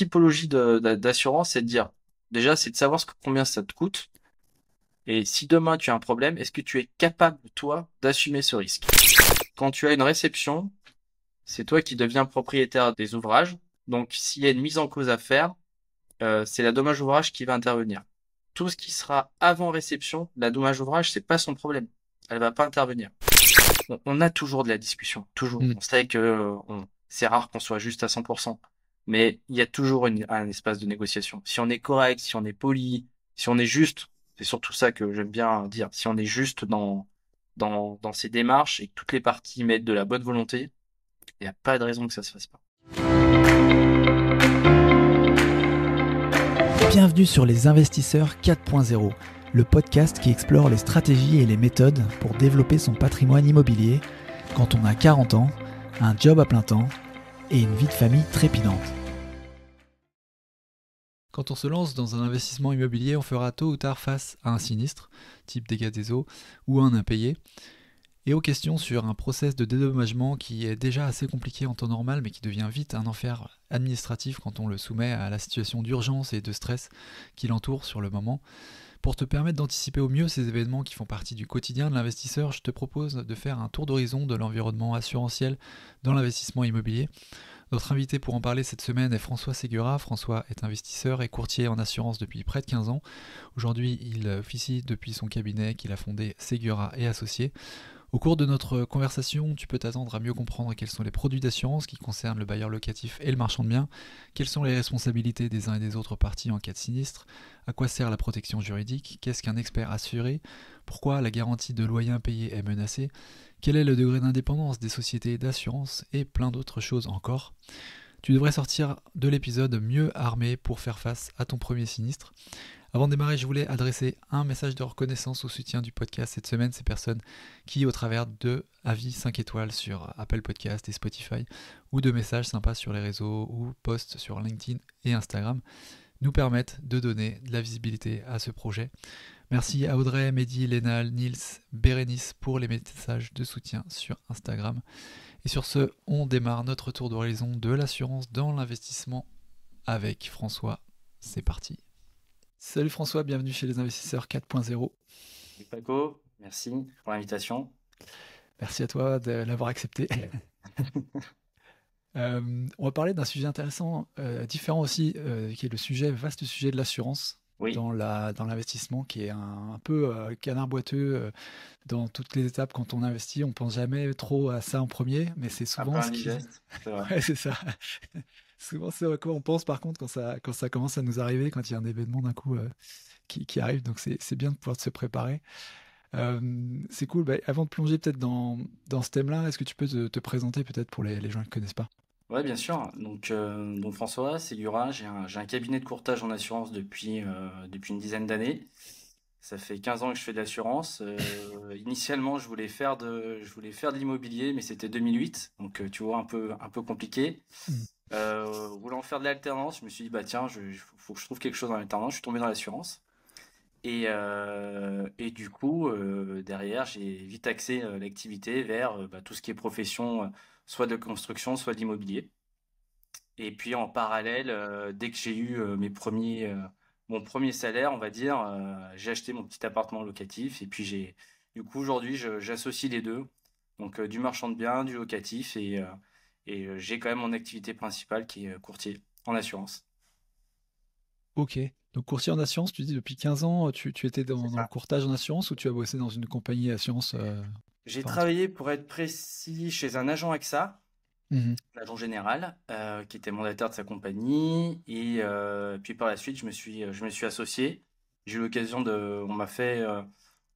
typologie d'assurance, c'est de dire, déjà, c'est de savoir combien ça te coûte. Et si demain tu as un problème, est-ce que tu es capable, toi, d'assumer ce risque? Quand tu as une réception, c'est toi qui deviens propriétaire des ouvrages. Donc, s'il y a une mise en cause à faire, c'est la dommage ouvrage qui va intervenir. Tout ce qui sera avant réception, la dommage ouvrage, c'est pas son problème. Elle va pas intervenir. On a toujours de la discussion, toujours. Mm. On sait que c'est rare qu'on soit juste à 100%. Mais il y a toujours un espace de négociation. Si on est correct, si on est poli, si on est juste, c'est surtout ça que j'aime bien dire. Si on est juste dans ces démarches et que toutes les parties mettent de la bonne volonté, il n'y a pas de raison que ça se fasse pas. Bienvenue sur Les Investisseurs 4.0, le podcast qui explore les stratégies et les méthodes pour développer son patrimoine immobilier quand on a 40 ans, un job à plein temps et une vie de famille trépidante. Quand on se lance dans un investissement immobilier, on fera tôt ou tard face à un sinistre, type dégâts des eaux, ou un impayé, et aux questions sur un process de dédommagement qui est déjà assez compliqué en temps normal, mais qui devient vite un enfer administratif quand on le soumet à la situation d'urgence et de stress qui l'entoure sur le moment. Pour te permettre d'anticiper au mieux ces événements qui font partie du quotidien de l'investisseur, je te propose de faire un tour d'horizon de l'environnement assurantiel dans l'investissement immobilier. Notre invité pour en parler cette semaine est François Ségura. François est investisseur et courtier en assurance depuis près de 15 ans. Aujourd'hui, il officie depuis son cabinet qu'il a fondé Ségura et Associés. Au cours de notre conversation, tu peux t'attendre à mieux comprendre quels sont les produits d'assurance qui concernent le bailleur locatif et le marchand de biens, quelles sont les responsabilités des uns et des autres parties en cas de sinistre, à quoi sert la protection juridique, qu'est-ce qu'un expert assuré, pourquoi la garantie de loyer impayé est menacée, quel est le degré d'indépendance des sociétés d'assurance et plein d'autres choses encore. Tu devrais sortir de l'épisode mieux armé pour faire face à ton premier sinistre. Avant de démarrer, je voulais adresser un message de reconnaissance au soutien du podcast cette semaine, ces personnes qui, au travers de avis 5 étoiles sur Apple Podcast et Spotify, ou de messages sympas sur les réseaux ou posts sur LinkedIn et Instagram, nous permettent de donner de la visibilité à ce projet. Merci à Audrey, Mehdi, Lénal, Nils, Bérénice pour les messages de soutien sur Instagram. Et sur ce, on démarre notre tour d'horizon de l'assurance dans l'investissement avec François. C'est parti. Salut François, bienvenue chez les investisseurs 4.0. Salut Paco, merci pour l'invitation. Merci à toi de l'avoir accepté. On va parler d'un sujet intéressant, différent aussi, qui est le vaste sujet de l'assurance Oui, dans l'investissement, qui est un peu canard boiteux dans toutes les étapes. Quand on investit, on pense jamais trop à ça en premier, mais c'est un peu souvent ce qui... indigeste, c'est vrai. Ouais, c'est ça. Souvent, c'est à quoi on pense par contre quand ça commence à nous arriver, quand il y a un événement d'un coup qui arrive. Donc c'est bien de pouvoir se préparer. C'est cool. Bah, avant de plonger peut-être dans ce thème-là, est-ce que tu peux te présenter peut-être pour les gens qui ne connaissent pas? Ouais, bien sûr. Donc François Ségura, j'ai un cabinet de courtage en assurance depuis une dizaine d'années. Ça fait 15 ans que je fais de l'assurance. Initialement, je voulais faire de l'immobilier, mais c'était 2008, donc tu vois, un peu compliqué. Mm. Voulant faire de l'alternance, je me suis dit, bah tiens, faut que je trouve quelque chose en alternance. Je suis tombé dans l'assurance. Et du coup, derrière, j'ai vite axé l'activité vers bah, tout ce qui est profession, soit de construction, soit d'immobilier. Et puis en parallèle, dès que j'ai eu mon premier salaire, on va dire, j'ai acheté mon petit appartement locatif. Et puis du coup, aujourd'hui, j'associe les deux. Donc du marchand de biens, du locatif. Et j'ai quand même mon activité principale qui est courtier en assurance. Ok. Donc courtier en assurance, tu dis depuis 15 ans, tu étais C'est dans le ça. courtage en assurance ou tu as bossé dans une compagnie d'assurance J'ai par exemple? travaillé, pour être précis, chez un agent AXA, Mhm. l'agent général, qui était mandataire de sa compagnie. Et puis par la suite, je me suis associé. J'ai eu l'occasion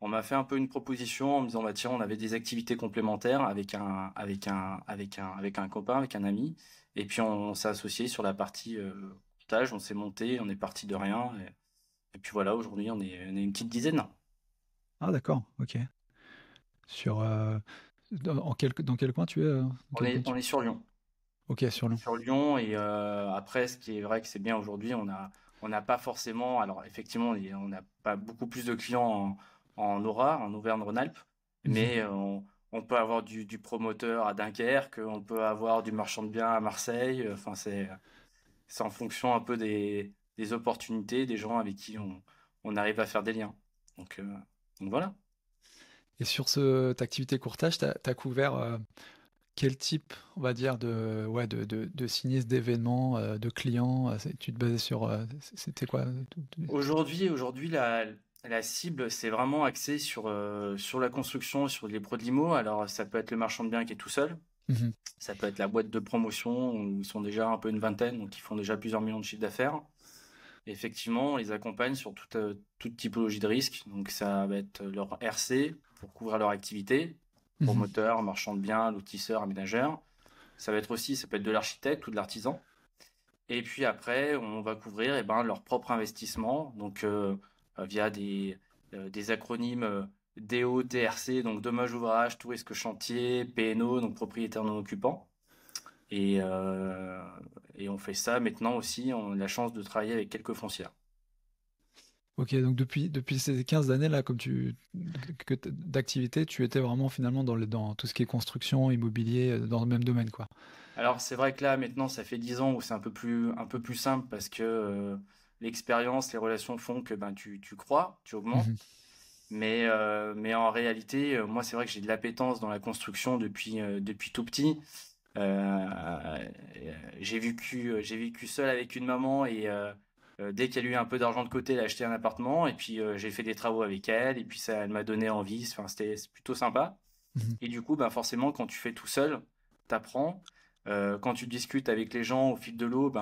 on m'a fait un peu une proposition en me disant, bah tiens, on avait des activités complémentaires avec un copain, avec un ami. Et puis on s'est associé sur la partie courtage, on s'est monté, on est parti de rien. Et puis voilà, aujourd'hui, on est une petite dizaine. Ah d'accord, ok. Sur, dans quel coin tu es dans On quelle est, ville on est sur Lyon. Ok, sur Lyon. Sur Lyon. Et après, ce qui est vrai que c'est bien aujourd'hui, on n'a pas forcément, alors effectivement, on n'a pas beaucoup plus de clients en Aura, en Auvergne-Rhône-Alpes, Mhm. mais on peut avoir du promoteur à Dunkerque, on peut avoir du marchand de biens à Marseille. Enfin, c'est en fonction un peu des opportunités, des gens avec qui on arrive à faire des liens. Donc, euh, donc voilà. Et sur cette activité courtage, tu as couvert quel type, on va dire, de sinistres, d'événements, de clients? Tu te basais sur. C'était quoi? Aujourd'hui, la cible, c'est vraiment axé sur la construction, sur les pros de l'IMO. Alors, ça peut être le marchand de biens qui est tout seul. Mhm. Ça peut être la boîte de promotion où ils sont déjà un peu une vingtaine, donc ils font déjà plusieurs millions de chiffres d'affaires. Et effectivement, on les accompagne sur toute typologie de risque. Donc, ça va être leur RC pour couvrir leur activité, Mhm. promoteur, marchand de biens, lotisseur, aménageur. Ça peut être de l'architecte ou de l'artisan. Et puis après, on va couvrir leur propre investissement, via des acronymes DO, DRC, donc dommage ouvrage, tout risque chantier, PNO, donc propriétaire non occupant. Et, euh, et on fait ça maintenant aussi, on a la chance de travailler avec quelques foncières. Ok, donc depuis ces 15 années-là, d'activité, tu étais vraiment finalement dans tout ce qui est construction, immobilier, dans le même domaine, quoi. Alors c'est vrai que là maintenant ça fait 10 ans où c'est un peu plus simple parce que l'expérience, les relations font que ben, tu crois, tu augmentes. Mhm. Mais en réalité, moi, c'est vrai que j'ai de l'appétence dans la construction depuis tout petit. J'ai vécu seul avec une maman et dès qu'elle a eu un peu d'argent de côté, elle a acheté un appartement et puis j'ai fait des travaux avec elle et puis ça, elle m'a donné envie. Enfin, c'est plutôt sympa. Mhm. Et du coup, ben forcément, quand tu fais tout seul, t'apprends. Quand tu discutes avec les gens au fil de l'eau,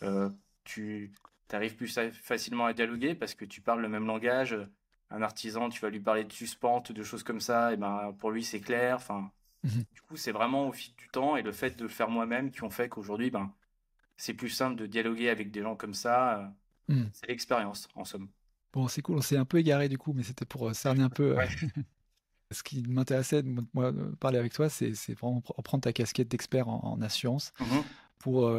euh, tu arrives plus facilement à dialoguer parce que tu parles le même langage. Un artisan, tu vas lui parler de suspente, de choses comme ça, et ben pour lui c'est clair. Enfin, Mhm. du coup, c'est vraiment au fil du temps et le fait de le faire moi-même qui ont fait qu'aujourd'hui, ben c'est plus simple de dialoguer avec des gens comme ça. Mhm. C'est l'expérience, en somme. Bon, c'est cool, on s'est un peu égaré du coup, mais c'était pour cerner un peu. Ouais. Ce qui m'intéressait de moi, parler avec toi, c'est vraiment prendre ta casquette d'expert en assurance Mhm, pour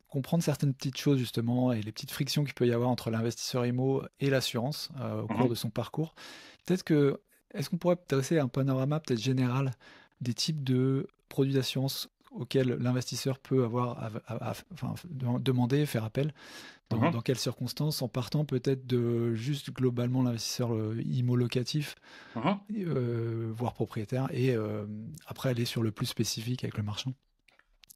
comprendre certaines petites choses justement et les petites frictions qu'il peut y avoir entre l'investisseur IMO et l'assurance au cours de mhm, son parcours. Peut-être que, est-ce qu'on pourrait dresser un panorama peut-être général des types de produits d'assurance auxquels l'investisseur peut avoir enfin, demander, faire appel, mhm, dans quelles circonstances, en partant peut-être de juste globalement l'investisseur IMO locatif, mhm. voire propriétaire, et après aller sur le plus spécifique avec le marchand.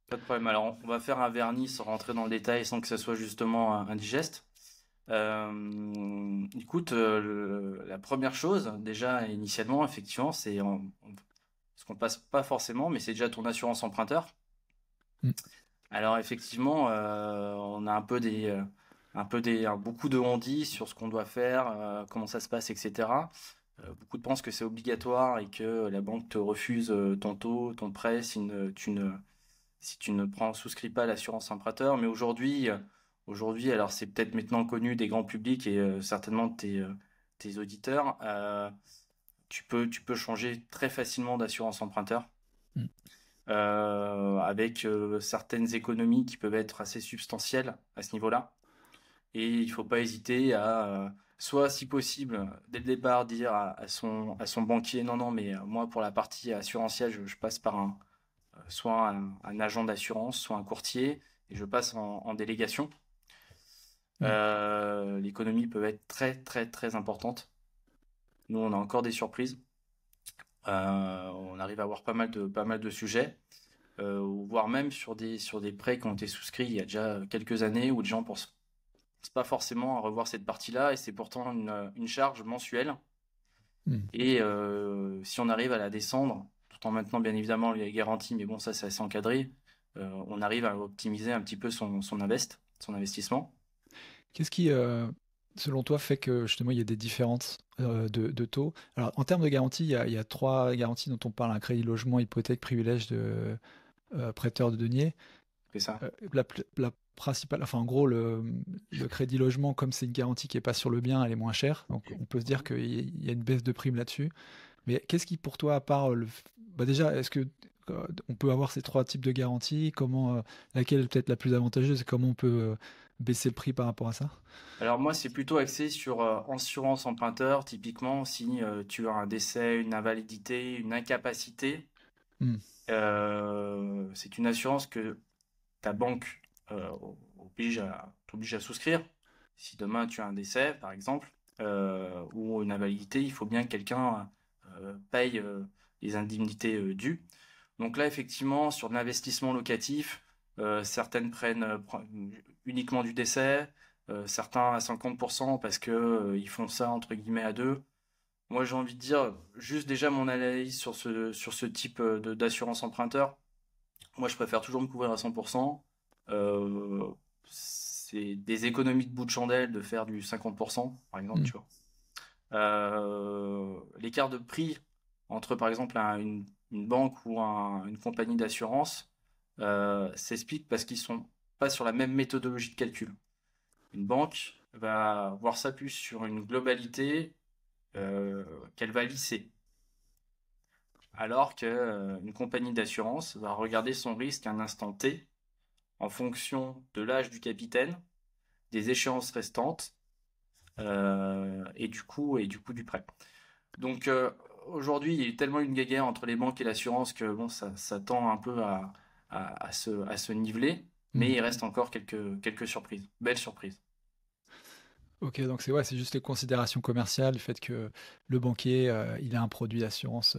Pas de problème. Alors, on va faire un vernis sans rentrer dans le détail sans que ça soit justement indigeste. Écoute, la première chose, déjà initialement, effectivement, ce qu'on passe pas forcément, mais c'est déjà ton assurance emprunteur. Mm. Alors effectivement, on a beaucoup de on-dit sur ce qu'on doit faire, comment ça se passe, etc. Beaucoup de pensent que c'est obligatoire et que la banque te refuse ton taux, ton prêt si tu ne souscris pas l'assurance emprunteur. Mais aujourd'hui, alors c'est peut-être maintenant connu des grands publics et certainement de tes auditeurs, tu peux changer très facilement d'assurance emprunteur Mm. avec certaines économies qui peuvent être assez substantielles à ce niveau-là. Et il faut pas hésiter à soit, si possible, dès le départ, dire à son banquier, non, non, mais moi, pour la partie assurantielle, je passe par soit un agent d'assurance, soit un courtier, et je passe en délégation. Mm. L'économie peut être très, très, très importante. Nous, on a encore des surprises. On arrive à avoir pas mal de sujets, voire même sur des prêts qui ont été souscrits il y a déjà quelques années où les gens pensent pas forcément à revoir cette partie-là et c'est pourtant une charge mensuelle. Mm. Et si on arrive à la descendre, tout en maintenant bien évidemment les garanties, mais bon, ça c'est assez encadré, on arrive à optimiser un petit peu son investissement. Qu'est-ce qui, selon toi, fait que justement il y a des différences de taux? Alors, en termes de garantie, il y a trois garanties dont on parle, un crédit logement, hypothèque, privilège de prêteur de deniers. C'est ça. La principale, enfin en gros, le crédit logement, comme c'est une garantie qui n'est pas sur le bien, elle est moins chère. Donc on peut se dire qu'il y a une baisse de prime là-dessus. Mais qu'est-ce qui, pour toi, à part bah déjà, est-ce que on peut avoir ces trois types de garanties? Comment, laquelle est peut-être la plus avantageuse et comment on peut baisser le prix par rapport à ça? Alors moi, c'est plutôt axé sur assurance emprunteur. Typiquement, si tu as un décès, une invalidité, une incapacité, Hmm. c'est une assurance que ta banque t'oblige à souscrire. Si demain tu as un décès, par exemple, ou une invalidité, il faut bien que quelqu'un paye les indemnités dues. Donc là, effectivement, sur de l'investissement locatif, certaines prennent uniquement du décès, certains à 50% parce que ils font ça entre guillemets à deux. Moi, j'ai envie de dire, juste déjà mon analyse sur ce type d'assurance emprunteur. Moi, je préfère toujours me couvrir à 100%. C'est des économies de bout de chandelle de faire du 50%, par exemple, Hmm. tu vois. L'écart de prix entre, par exemple, une banque ou une compagnie d'assurance s'explique parce qu'ils sont pas sur la même méthodologie de calcul. Une banque va voir ça plus sur une globalité qu'elle va lisser, alors qu'une compagnie d'assurance va regarder son risque à un instant T en fonction de l'âge du capitaine, des échéances restantes et du coût du prêt. Donc aujourd'hui, il y a tellement une guéguerre entre les banques et l'assurance que bon, ça tend un peu à se niveler, mais Hmm. il reste encore quelques surprises, belles surprises. Ok, donc c'est ouais, c'est juste les considérations commerciales, le fait que le banquier, il a un produit d'assurance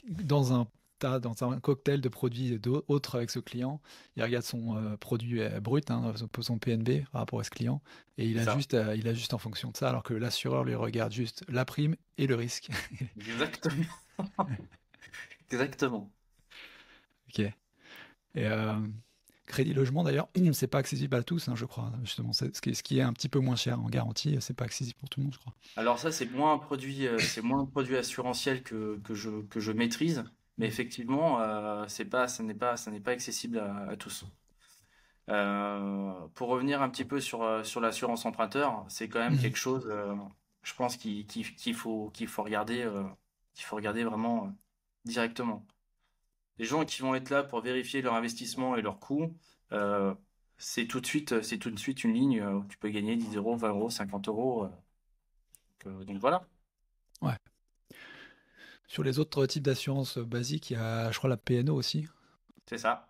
dans un dans un cocktail de produits autres avec ce client. Il regarde son produit brut, hein, son PNB par rapport à ce client, et C'est ça. il a juste en fonction de ça, alors que l'assureur lui regarde juste la prime et le risque. Exactement. Exactement. Ok. Et crédit logement d'ailleurs, c'est pas accessible à tous, hein, je crois. Justement, ce qui est un petit peu moins cher en garantie, c'est pas accessible pour tout le monde, je crois. Alors ça, c'est moins un produit assurantiel que je maîtrise, mais Mm. effectivement, ça n'est pas accessible à tous. Pour revenir un petit peu sur l'assurance emprunteur, c'est quand même Mhm. quelque chose, je pense qu'il faut regarder vraiment directement. Les gens qui vont être là pour vérifier leur investissement et leurs coûts, euh, c'est tout de suite une ligne où tu peux gagner 10 euros, 20 euros, 50 euros. Donc voilà, Ouais. Sur les autres types d'assurance basiques, il y a, je crois, la PNO aussi, c'est ça.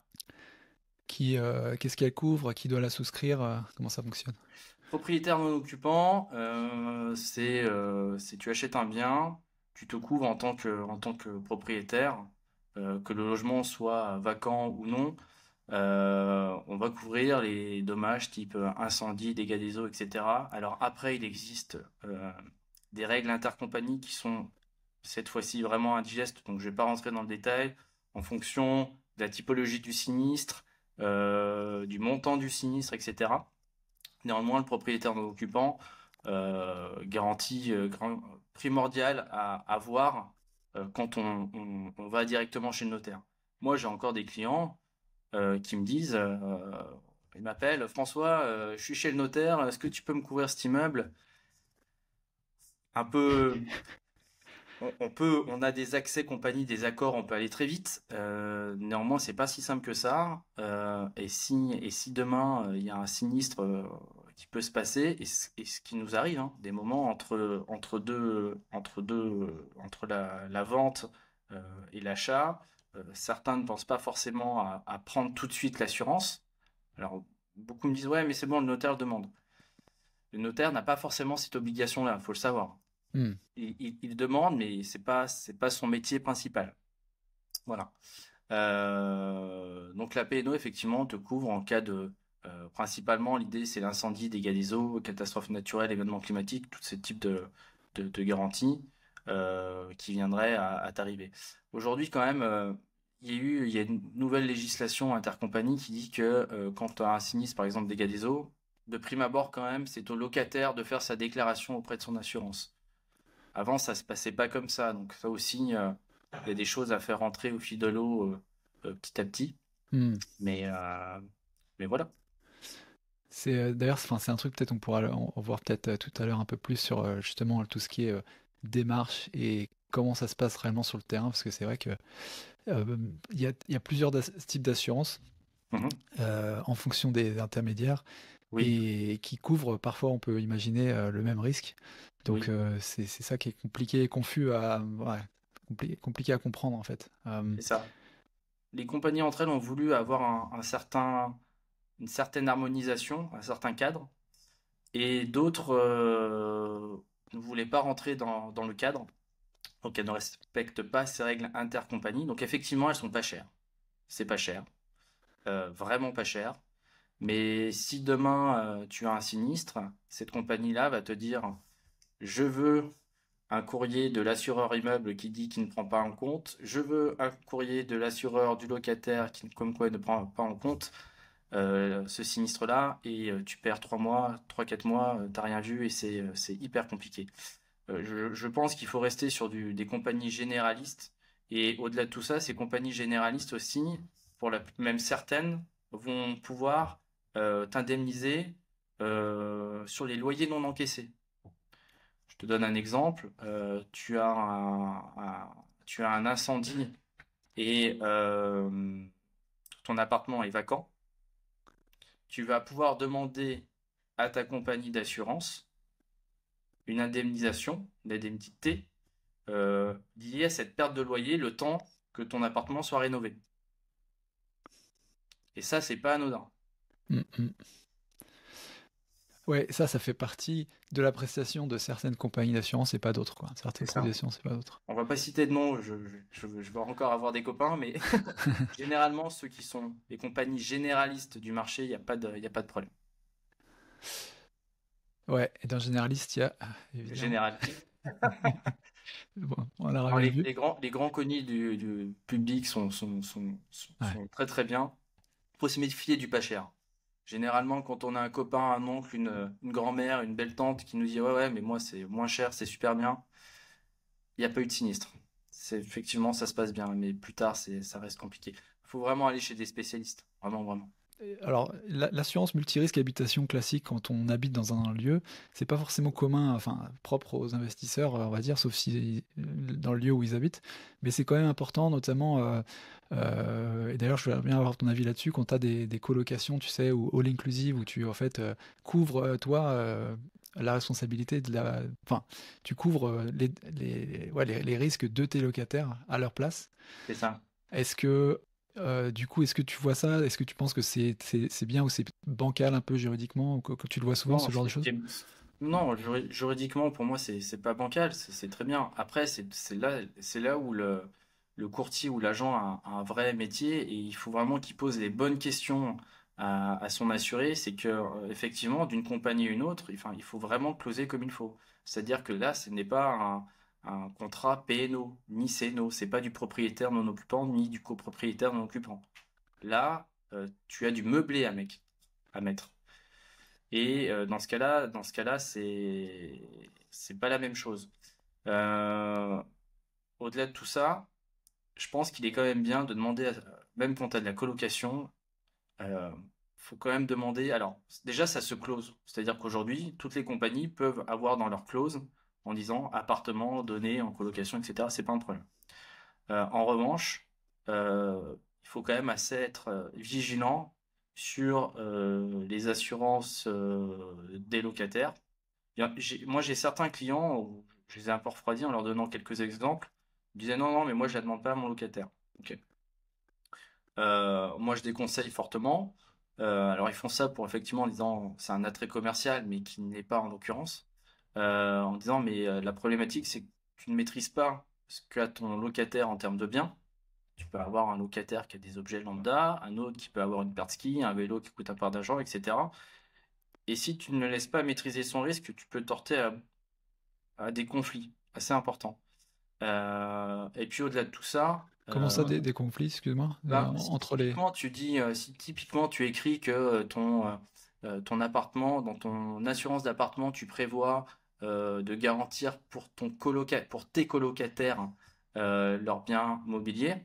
qu'est-ce qu'elle couvre, qui doit la souscrire, comment ça fonctionne? Propriétaire non occupant, c'est tu achètes un bien, tu te couvres en tant que propriétaire, que le logement soit vacant ou non. On va couvrir les dommages type incendie, dégâts des eaux, etc. Alors après, il existe des règles intercompagnies qui sont cette fois-ci vraiment indigestes, donc je vais pas rentrer dans le détail, en fonction de la typologie du sinistre, du montant du sinistre, etc. Néanmoins, le propriétaire non occupant, garantie primordiale à avoir quand on va directement chez le notaire. Moi, j'ai encore des clients qui me disent, ils m'appellent, François, je suis chez le notaire, est-ce que tu peux me couvrir cet immeuble? Un peu, on a des accès compagnie, des accords, on peut aller très vite. Néanmoins, c'est pas si simple que ça. Et si demain il y a un sinistre qui peut se passer, et ce qui nous arrive, hein, des moments entre la vente et l'achat, certains ne pensent pas forcément à prendre tout de suite l'assurance. Alors, beaucoup me disent, ouais, mais c'est bon, le notaire le demande. Le notaire n'a pas forcément cette obligation-là, il faut le savoir. Hmm. Il demande, mais c'est pas son métier principal. Voilà. Donc la P&O effectivement te couvre en cas de principalement l'idée c'est l'incendie, dégâts des eaux, catastrophes naturelles, événements climatiques, tous ces types de garanties qui viendraient à t'arriver. Aujourd'hui quand même il y a une nouvelle législation intercompagnie qui dit que quand tu as un sinistre par exemple dégâts des eaux, de prime abord quand même c'est au locataire de faire sa déclaration auprès de son assurance. Avant, ça se passait pas comme ça. Donc ça aussi, il y a des choses à faire rentrer au fil de l'eau petit à petit. Hmm. Mais, euh, mais voilà. C'est d'ailleurs, enfin, c'est un truc peut-être on pourra en voir peut-être tout à l'heure un peu plus sur justement tout ce qui est démarche et comment ça se passe réellement sur le terrain, parce que c'est vrai que il y a plusieurs types d'assurance Mhm. en fonction des intermédiaires Oui, et qui couvrent parfois, on peut imaginer, le même risque. Donc oui, c'est ça qui est compliqué et confus à ouais, compliqué à comprendre en fait. c'est ça. Les compagnies entre elles ont voulu avoir un certain une certaine harmonisation, un certain cadre, et d'autres ne voulaient pas rentrer dans le cadre, donc elles ne respectent pas ces règles intercompagnies. Donc effectivement, elles sont pas chères. C'est pas cher, vraiment pas cher. Mais si demain tu as un sinistre, cette compagnie-là va te dire, je veux un courrier de l'assureur immeuble qui dit qu'il ne prend pas en compte, je veux un courrier de l'assureur du locataire qui, comme quoi, ne prend pas en compte ce sinistre-là, et tu perds 3 mois, 3, 4 mois, t'as rien vu, et c'est hyper compliqué. Je pense qu'il faut rester sur des compagnies généralistes, et au-delà de tout ça, ces compagnies généralistes aussi, pour même certaines, vont pouvoir t'indemniser sur les loyers non encaissés. Je te donne un exemple. Tu as un incendie et ton appartement est vacant. Tu vas pouvoir demander à ta compagnie d'assurance une indemnité liée à cette perte de loyer le temps que ton appartement soit rénové. Et ça, c'est pas anodin. Mm, mm. Ouais, ça fait partie de la prestation de certaines compagnies d'assurance et pas d'autres, quoi. C'est Certaines ça. produits d'assurance et pas d'autres. On va pas citer de nom, je vais encore avoir des copains, mais généralement, ceux qui sont les compagnies généralistes du marché, il y a pas de problème. Ouais, et d'un généraliste, il y a, évidemment, Général. bon, on l'a Alors, bien vu. les grands connus du public Ouais. sont très très bien. Faut se méfier du pas cher. Généralement, quand on a un copain, un oncle, une grand-mère, une belle tante qui nous dit ouais ouais mais moi c'est moins cher, c'est super bien, il n'y a pas eu de sinistre. C'est effectivement ça se passe bien, mais plus tard ça reste compliqué. Faut vraiment aller chez des spécialistes, vraiment vraiment. Alors, l'assurance multirisque habitation classique, quand on habite dans un lieu, c'est pas forcément commun, enfin propre aux investisseurs, on va dire, sauf si dans le lieu où ils habitent, mais c'est quand même important, notamment, et d'ailleurs, je voudrais bien avoir ton avis là-dessus, quand tu as des colocations, tu sais, ou all inclusive, où tu en fait couvres toi la responsabilité de la, enfin, tu couvres ouais, les risques de tes locataires à leur place. C'est ça. Est-ce que, du coup, est-ce que tu vois ça? Est-ce que tu penses que c'est bien ou c'est bancal un peu juridiquement? Ou que tu le vois souvent, Non, ce genre de choses? non, juridiquement, pour moi, c'est pas bancal, c'est très bien. Après, c'est là où le courtier ou l'agent a un vrai métier, et il faut vraiment qu'il pose les bonnes questions à son assuré. C'est que, effectivement, d'une compagnie à une autre, enfin, il faut vraiment closer comme il faut. C'est-à-dire que là, ce n'est pas un contrat PNO, ni CNO. C'est pas du propriétaire non occupant, ni du copropriétaire non occupant. Là, tu as du meublé à mettre. Et dans ce cas-là, c'est pas la même chose. Euh, Au-delà de tout ça, je pense qu'il est quand même bien de demander, même quand tu as de la colocation, euh, faut quand même demander. Alors, déjà, ça se close. C'est-à-dire qu'aujourd'hui, toutes les compagnies peuvent avoir dans leur clause en disant appartement donné en colocation, etc. C'est pas un problème. En revanche, il faut quand même assez être vigilant sur les assurances des locataires. Moi, j'ai certains clients où je les ai un peu refroidis en leur donnant quelques exemples. Ils disaient non, non, mais moi, je ne la demande pas à mon locataire. Ok. Moi, je déconseille fortement. Alors, ils font ça pour effectivement en disant c'est un attrait commercial, mais qui n'est pas en l'occurrence. En disant mais la problématique, c'est que tu ne maîtrises pas ce qu'a ton locataire en termes de biens. Tu peux avoir un locataire qui a des objets lambda, un autre qui peut avoir une paire de ski, un vélo qui coûte un part d'argent, etc. Et si tu ne le laisses pas maîtriser son risque, tu peux te torter à des conflits assez importants. Et puis au-delà de tout ça, Comment ça, des conflits, excuse-moi, ben, entre les... si typiquement tu écris que ton appartement, dans ton assurance d'appartement, tu prévois de garantir pour pour tes colocataires leurs biens mobiliers,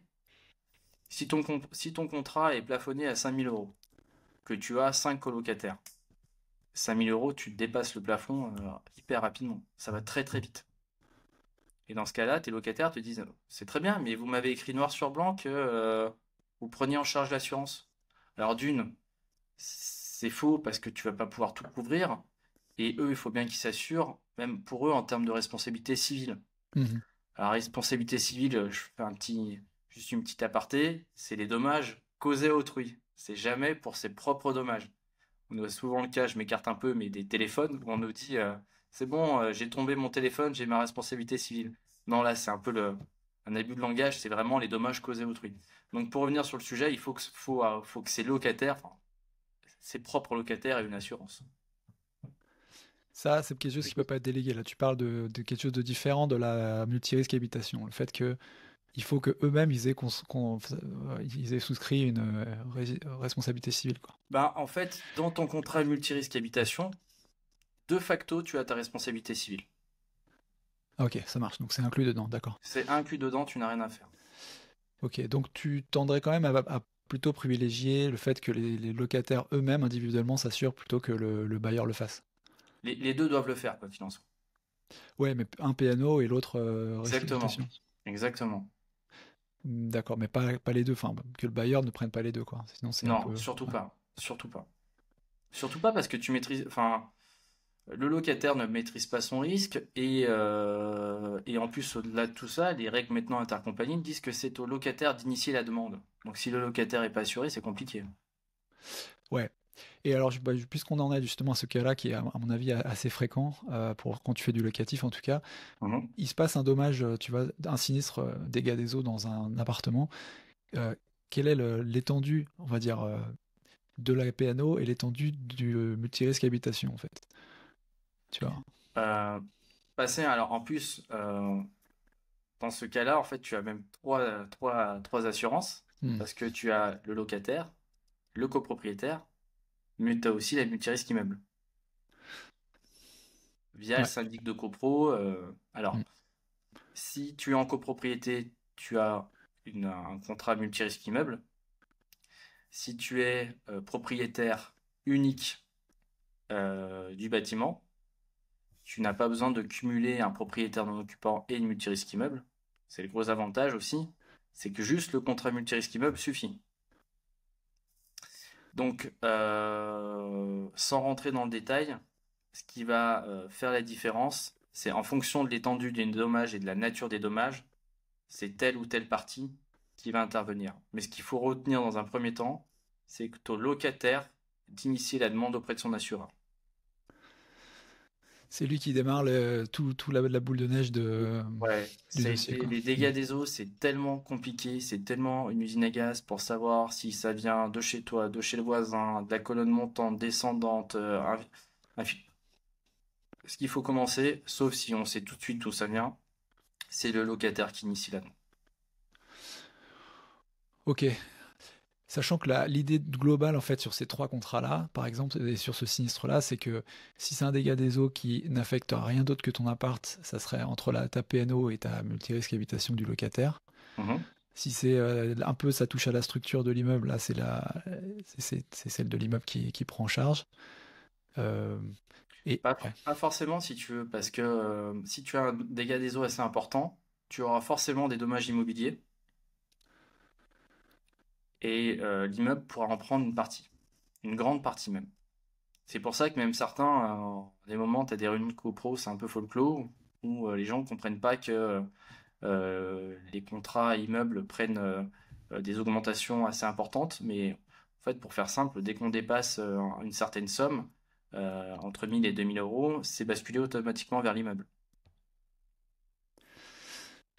si ton contrat est plafonné à 5 000 euros, que tu as 5 colocataires, 5 000 euros, tu dépasses le plafond hyper rapidement. Ça va très très vite. Et dans ce cas-là, tes locataires te disent, c'est très bien, mais vous m'avez écrit noir sur blanc que vous preniez en charge l'assurance. Alors d'une, c'est faux parce que tu vas pas pouvoir tout couvrir. Et eux, il faut bien qu'ils s'assurent, même pour eux, en termes de responsabilité civile. Mhm. Alors, responsabilité civile, juste une petite aparté, c'est les dommages causés à autrui. C'est jamais pour ses propres dommages. On a souvent le cas, je m'écarte un peu, mais des téléphones où on nous dit c'est bon, j'ai tombé mon téléphone, j'ai ma responsabilité civile. Non, là, c'est un peu un abus de langage, c'est vraiment les dommages causés autrui. Donc, pour revenir sur le sujet, faut que ces locataires, enfin, ses propres locataires aient une assurance. Ça, c'est quelque chose qui peut pas être délégué. Là, tu parles de quelque chose de différent de la multirisque habitation. Le fait que il faut que eux-mêmes ils aient souscrit une responsabilité civile, quoi. Ben, en fait, dans ton contrat multirisque habitation, de facto, tu as ta responsabilité civile. Ah, ok, ça marche. Donc c'est inclus dedans, d'accord. C'est inclus dedans, tu n'as rien à faire. Ok, donc tu tendrais quand même à plutôt privilégier le fait que les locataires eux-mêmes individuellement s'assurent plutôt que le bailleur le fasse. Les deux doivent le faire, quoi qu'il en soit. Ouais, mais un PNO et l'autre risque Exactement. habitation. Exactement. D'accord, mais pas les deux. Enfin, que le bailleur ne prenne pas les deux, quoi. Sinon, c'est un Non, peu. surtout Ouais. pas. Surtout pas. Surtout pas parce que tu maîtrises. Enfin, le locataire ne maîtrise pas son risque et en plus, au-delà de tout ça, les règles maintenant intercompagnies disent que c'est au locataire d'initier la demande. Donc si le locataire est pas assuré, c'est compliqué. Ouais. Et alors, puisqu'on en est justement à ce cas-là, qui est à mon avis assez fréquent pour quand tu fais du locatif en tout cas, Mhm. il se passe un dommage, tu vois, un sinistre dégâts des eaux dans un appartement. Euh, Quelle est l'étendue, on va dire, de la PNO et l'étendue du multirisque habitation en fait? Tu vois? Euh, alors en plus, dans ce cas-là, en fait, tu as même trois assurances Hmm. parce que tu as le locataire, le copropriétaire, mais tu as aussi la multirisque immeuble via le Ouais. syndic de copro. Hmm. Alors, si tu es en copropriété, tu as un contrat multirisque immeuble. Si tu es propriétaire unique du bâtiment, tu n'as pas besoin de cumuler un propriétaire non occupant et une multirisque immeuble. C'est le gros avantage aussi, c'est que juste le contrat multirisque immeuble suffit. Donc, sans rentrer dans le détail, ce qui va faire la différence, c'est en fonction de l'étendue des dommages et de la nature des dommages, c'est telle ou telle partie qui va intervenir. Mais ce qu'il faut retenir dans un premier temps, c'est que ton locataire d'initier la demande auprès de son assureur. C'est lui qui démarre tout la boule de neige Ouais, du dossier, quoi. les Hmm. dégâts des eaux, c'est tellement compliqué, c'est tellement une usine à gaz pour savoir si ça vient de chez toi, de chez le voisin, de la colonne montante, descendante, infi- Ce qu'il faut commencer, sauf si on sait tout de suite d'où ça vient, c'est le locataire qui initie la demande. Ok. Sachant que l'idée globale en fait sur ces trois contrats-là, par exemple, et sur ce sinistre-là, c'est que si c'est un dégât des eaux qui n'affecte rien d'autre que ton appart, ça serait entre ta PNO et ta multirisque habitation du locataire. Mhm. Si c'est un peu ça touche à la structure de l'immeuble, là c'est celle de l'immeuble qui prend en charge. Euh, et ouais, Pas forcément si tu veux, parce que si tu as un dégât des eaux assez important, tu auras forcément des dommages immobiliers et l'immeuble pourra en prendre une partie, une grande partie même. C'est pour ça que même certains, à des moments, tu as des réunions de copro, c'est un peu folklore, où les gens ne comprennent pas que les contrats immeubles prennent des augmentations assez importantes, mais en fait, pour faire simple, dès qu'on dépasse une certaine somme, entre 1000 et 2000 euros, c'est basculé automatiquement vers l'immeuble.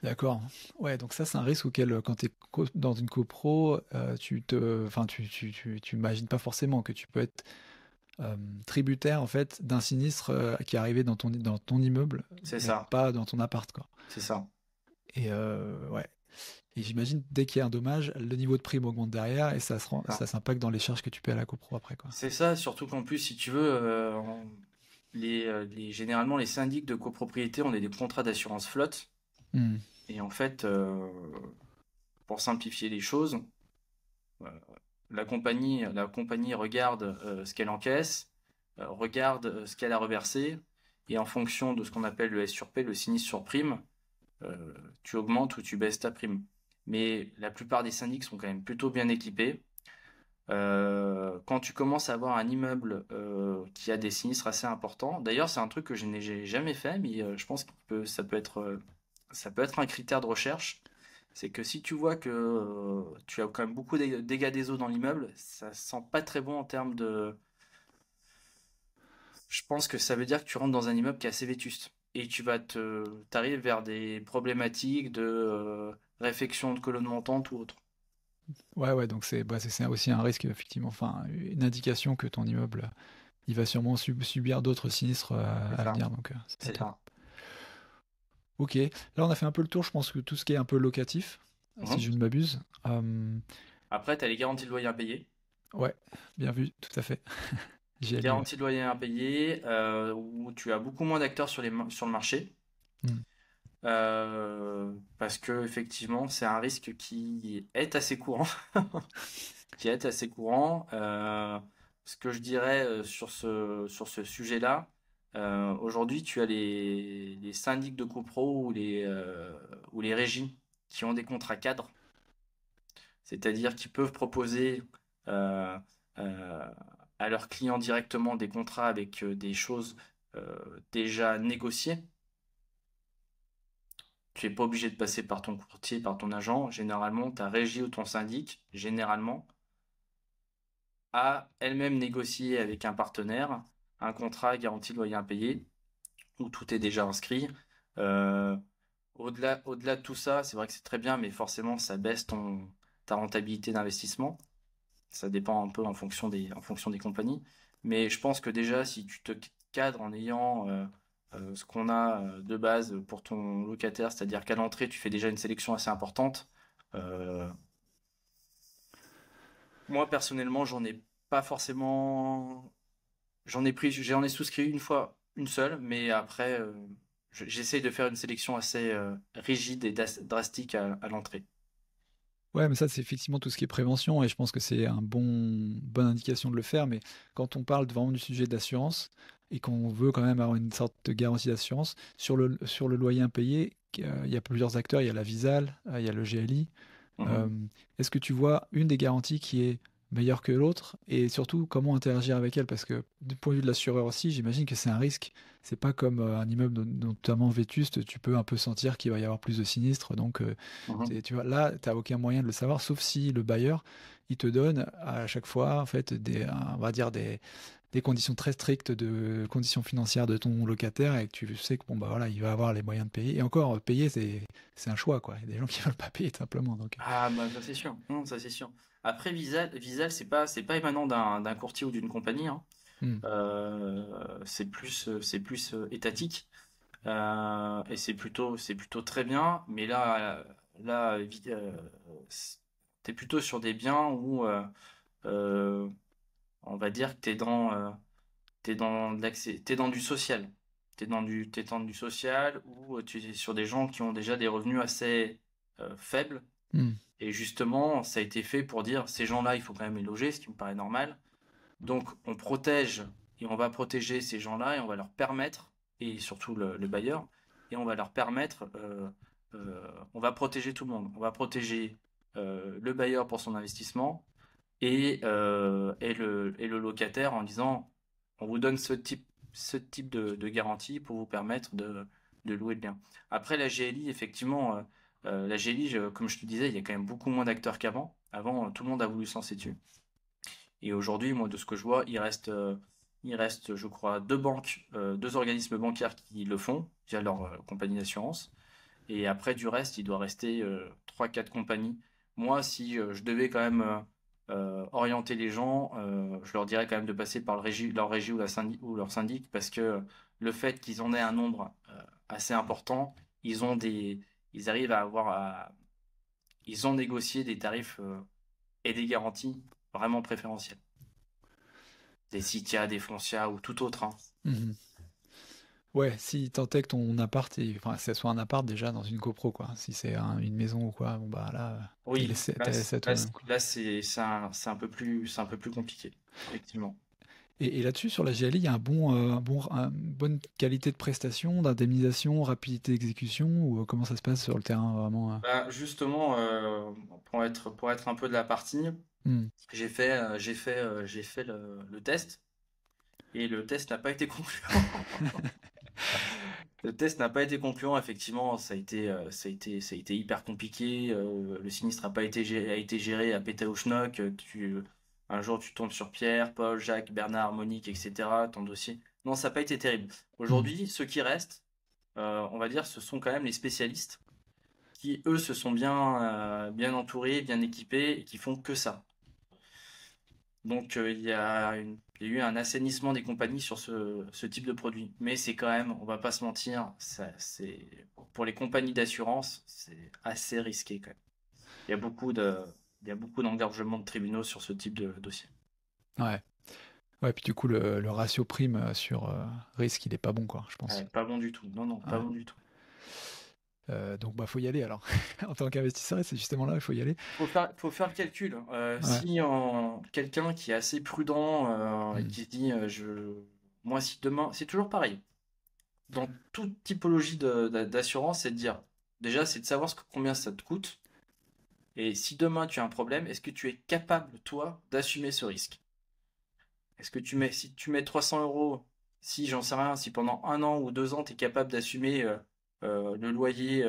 d'accord. Ouais, donc ça c'est un risque auquel quand tu es dans une copro, enfin tu imagines pas forcément que tu peux être euh, tributaire en fait d'un sinistre qui est arrivé dans ton immeuble, C'est mais ça, pas dans ton appart, quoi. c'est ça. Et ouais. Et j'imagine dès qu'il y a un dommage, le niveau de prime augmente derrière et ça s'impacte dans les charges que tu paies à la copro après, quoi. C'est ça, surtout qu'en plus, si tu veux, généralement, les syndics de copropriété, on a des contrats d'assurance flotte. Hmm. Et en fait, pour simplifier les choses, euh, la compagnie regarde ce qu'elle encaisse, regarde ce qu'elle a reversé, et en fonction de ce qu'on appelle le S sur P, le sinistre sur prime, tu augmentes ou tu baisses ta prime. Mais la plupart des syndics sont quand même plutôt bien équipés. Quand tu commences à avoir un immeuble qui a des sinistres assez importants, d'ailleurs c'est un truc que je n'ai jamais fait, mais je pense ça peut être un critère de recherche. C'est que si tu vois que tu as quand même beaucoup de dégâts des eaux dans l'immeuble, ça sent pas très bon en termes de. Je pense que ça veut dire que tu rentres dans un immeuble qui est assez vétuste. Et t'arrives vers des problématiques de réfection de colonnes montantes ou autre. Ouais, ouais, donc c'est aussi un risque, effectivement, enfin, une indication que ton immeuble, il va sûrement subir d'autres sinistres C'est à ça. venir, donc c'est pas C'est top. ça. Ok, là on a fait un peu le tour, je pense que tout ce qui est un peu locatif, si Mhm. je ne m'abuse. Après, tu as les garanties de loyer impayés. Ouais, bien vu, tout à fait. GLI, ouais. Garantie de loyer impayé, où tu as beaucoup moins d'acteurs sur le marché. Hmm. Parce que effectivement, c'est un risque qui est assez courant. Qui est assez courant. Ce que je dirais sur ce sujet-là, aujourd'hui, tu as les syndics de copro ou les régies qui ont des contrats cadres, c'est-à-dire qui peuvent proposer euh, euh, à leurs clients directement des contrats avec des choses déjà négociées. Tu n'es pas obligé de passer par ton courtier, par ton agent. Généralement, ta régie ou ton syndic, généralement, a elle-même négocié avec un partenaire un contrat garantie de loyer impayé où tout est déjà inscrit. Euh, au-delà de tout ça, c'est vrai que c'est très bien, mais forcément, ça baisse ta rentabilité d'investissement. Ça dépend un peu en fonction des compagnies. Mais je pense que déjà, si tu te cadres en ayant ce qu'on a de base pour ton locataire, c'est-à-dire qu'à l'entrée, tu fais déjà une sélection assez importante. euh, Moi, personnellement, j'en ai pas forcément. J'en ai souscrit une fois, une seule, mais après, j'essaye de faire une sélection assez rigide et drastique à l'entrée. Ouais, mais ça, c'est effectivement tout ce qui est prévention, et je pense que c'est bonne indication de le faire. Mais quand on parle vraiment du sujet d'assurance, et qu'on veut quand même avoir une sorte de garantie d'assurance, sur le loyer impayé, il y a plusieurs acteurs, il y a la Visal, il y a le GLI. Euh, Mhm. Est-ce que tu vois une des garanties qui est meilleure que l'autre, et surtout comment interagir avec elle? Parce que du point de vue de l'assureur aussi, j'imagine que c'est un risque. C'est pas comme un immeuble notamment vétuste, tu peux un peu sentir qu'il va y avoir plus de sinistres. Donc, Mhm. tu vois, là, tu n'as aucun moyen de le savoir, sauf si le bailleur, il te donne à chaque fois, en fait, on va dire des conditions très strictes de conditions financières de ton locataire, et que tu sais que bon, bah voilà, il va avoir les moyens de payer. Et encore, payer, c'est un choix, quoi. Il y a des gens qui veulent pas payer, tout simplement. Donc, Ah, bah, ça c'est sûr. Non, ça c'est sûr. Après, Visal, c'est pas émanant d'un courtier ou d'une compagnie, hein. hmm. C'est plus étatique. Et c'est plutôt très bien. Mais là, t'es plutôt sur des biens où euh, on va dire que t'es dans du social. T'es dans du social où tu es sur des gens qui ont déjà des revenus assez faibles. Hmm. Et justement, ça a été fait pour dire ces gens-là, il faut quand même les loger, ce qui me paraît normal. Donc, on protège et on va protéger ces gens-là et on va leur permettre, et surtout le bailleur, et on va leur permettre, on va protéger tout le monde. On va protéger le bailleur pour son investissement et le locataire en disant, on vous donne ce type de garantie pour vous permettre de louer le bien. Après, la GLI, effectivement, la GLI, comme je te disais, il y a quand même beaucoup moins d'acteurs qu'avant. Avant, tout le monde a voulu se lancer dessus. Et aujourd'hui, moi, de ce que je vois, il reste, je crois, deux banques, deux organismes bancaires qui le font via leur compagnie d'assurance. Et après, du reste, il doit rester 3-4 compagnies. Moi, si je devais quand même orienter les gens, je leur dirais quand même de passer par leur régie ou leur syndic, parce que le fait qu'ils en aient un nombre assez important, ils arrivent ils ont négocié des tarifs et des garanties vraiment préférentielles. Des Citia, des Foncia ou tout autre, hein. Mhm. Ouais, si tant est que ton appart, enfin, que ce soit un appart déjà dans une copro, quoi. Si c'est une maison ou quoi, bon bah là, Oui, là, t'es laissé à toi-même, quoi. là c'est un peu plus compliqué, effectivement. Et là-dessus, sur la GLI, il y a une bonne qualité de prestation, d'indemnisation, rapidité d'exécution, ou comment ça se passe sur le terrain, vraiment? Bah, justement, pour être un peu de la partie, Hmm. j'ai fait le test et le test n'a pas été concluant. Le test n'a pas été concluant, effectivement, ça a été hyper compliqué. Le sinistre a été géré à péter au schnock. Un jour, tu tombes sur Pierre, Paul, Jacques, Bernard, Monique, etc. Ton dossier. Non, ça n'a pas été terrible. Hmm. Aujourd'hui, ceux qui restent, on va dire, ce sont quand même les spécialistes qui, eux, se sont bien entourés, bien équipés et qui font que ça. Donc, il y a eu un assainissement des compagnies sur ce type de produit. Mais c'est quand même, on va pas se mentir, pour les compagnies d'assurance, c'est assez risqué quand même. Il y a beaucoup de, il y a beaucoup d'engorgement de tribunaux sur ce type de dossier. Ouais. Ouais, puis du coup, le ratio prime sur risque, il est pas bon, quoi, je pense. Ouais, pas bon du tout. Non, non, pas Ouais. bon du tout. Donc, bah, faut y aller alors. En tant qu'investisseur, c'est justement là, il faut y aller. Faut faire le calcul. Ouais. Si quelqu'un qui est assez prudent et Hmm. qui se dit, moi, si demain, c'est toujours pareil. Dans toute typologie d'assurance, c'est de dire, déjà, c'est de savoir combien ça te coûte. Et si demain tu as un problème, est-ce que tu es capable, toi, d'assumer ce risque? Si tu mets 300 euros, si j'en sais rien, si pendant 1 an ou 2 ans, tu es capable d'assumer le loyer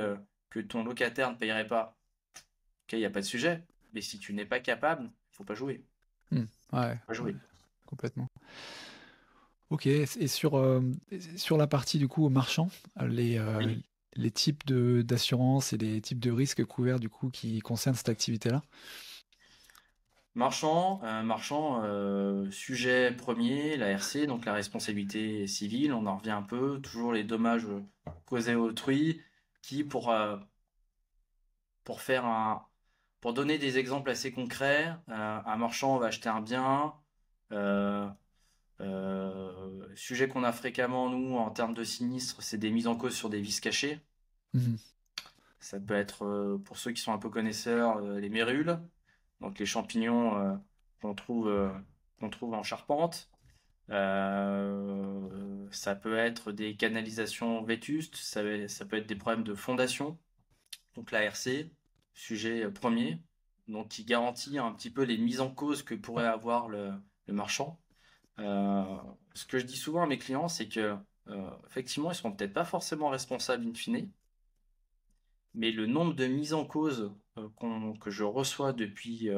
que ton locataire ne payerait pas, ok, il n'y a pas de sujet. Mais si tu n'es pas capable, faut pas jouer. Hmm. Ouais, Pas ouais, jouer. complètement. Ok, et sur la partie du coup marchand, Oui. les types d'assurance et les types de risques couverts du coup qui concernent cette activité-là. Marchand, sujet premier, la RC, donc la responsabilité civile, on en revient un peu, toujours les dommages causés à autrui, qui pour faire pour donner des exemples assez concrets, un marchand va acheter un bien, euh, sujet qu'on a fréquemment nous en termes de sinistre, c'est des mises en cause sur des vices cachés. Mhm. Ça peut être, pour ceux qui sont un peu connaisseurs, les mérules, donc les champignons qu'on trouve, euh, qu'on trouve en charpente. Ça peut être des canalisations vétustes, ça peut être des problèmes de fondation. Donc la RC, sujet premier, donc qui garantit un petit peu les mises en cause que pourrait avoir le marchand. Euh, Ce que je dis souvent à mes clients, c'est que effectivement, ils seront peut-être pas forcément responsables in fine, mais le nombre de mises en cause que je reçois depuis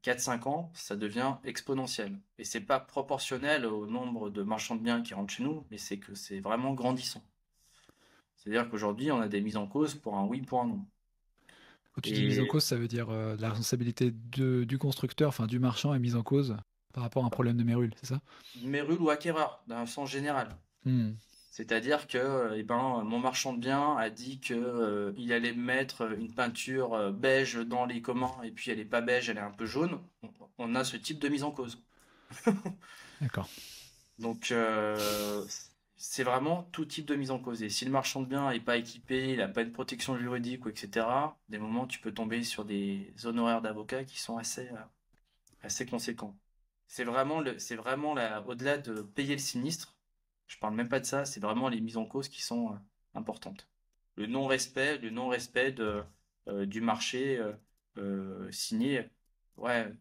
4-5 ans, ça devient exponentiel. Et c'est pas proportionnel au nombre de marchands de biens qui rentrent chez nous, mais c'est que c'est vraiment grandissant. C'est-à-dire qu'aujourd'hui, on a des mises en cause pour un oui, pour un non. Quand tu dis mise en Et cause, ça veut dire la responsabilité du constructeur, enfin du marchand est mise en cause par rapport à un problème de mérule, c'est ça? mérule ou acquéreur, d'un sens général. Hmm. C'est-à-dire que mon marchand de biens a dit que il allait mettre une peinture beige dans les communs et puis elle est pas beige, elle est un peu jaune. On a ce type de mise en cause. D'accord. Donc c'est vraiment tout type de mise en cause. Et si le marchand de biens est pas équipé, il n'a pas une protection juridique ou etc., des moments tu peux tomber sur des honoraires d'avocats qui sont assez conséquents. Au-delà de payer le sinistre, je parle même pas de ça, c'est vraiment les mises en cause qui sont importantes. Le non-respect du marché signé. Ouais,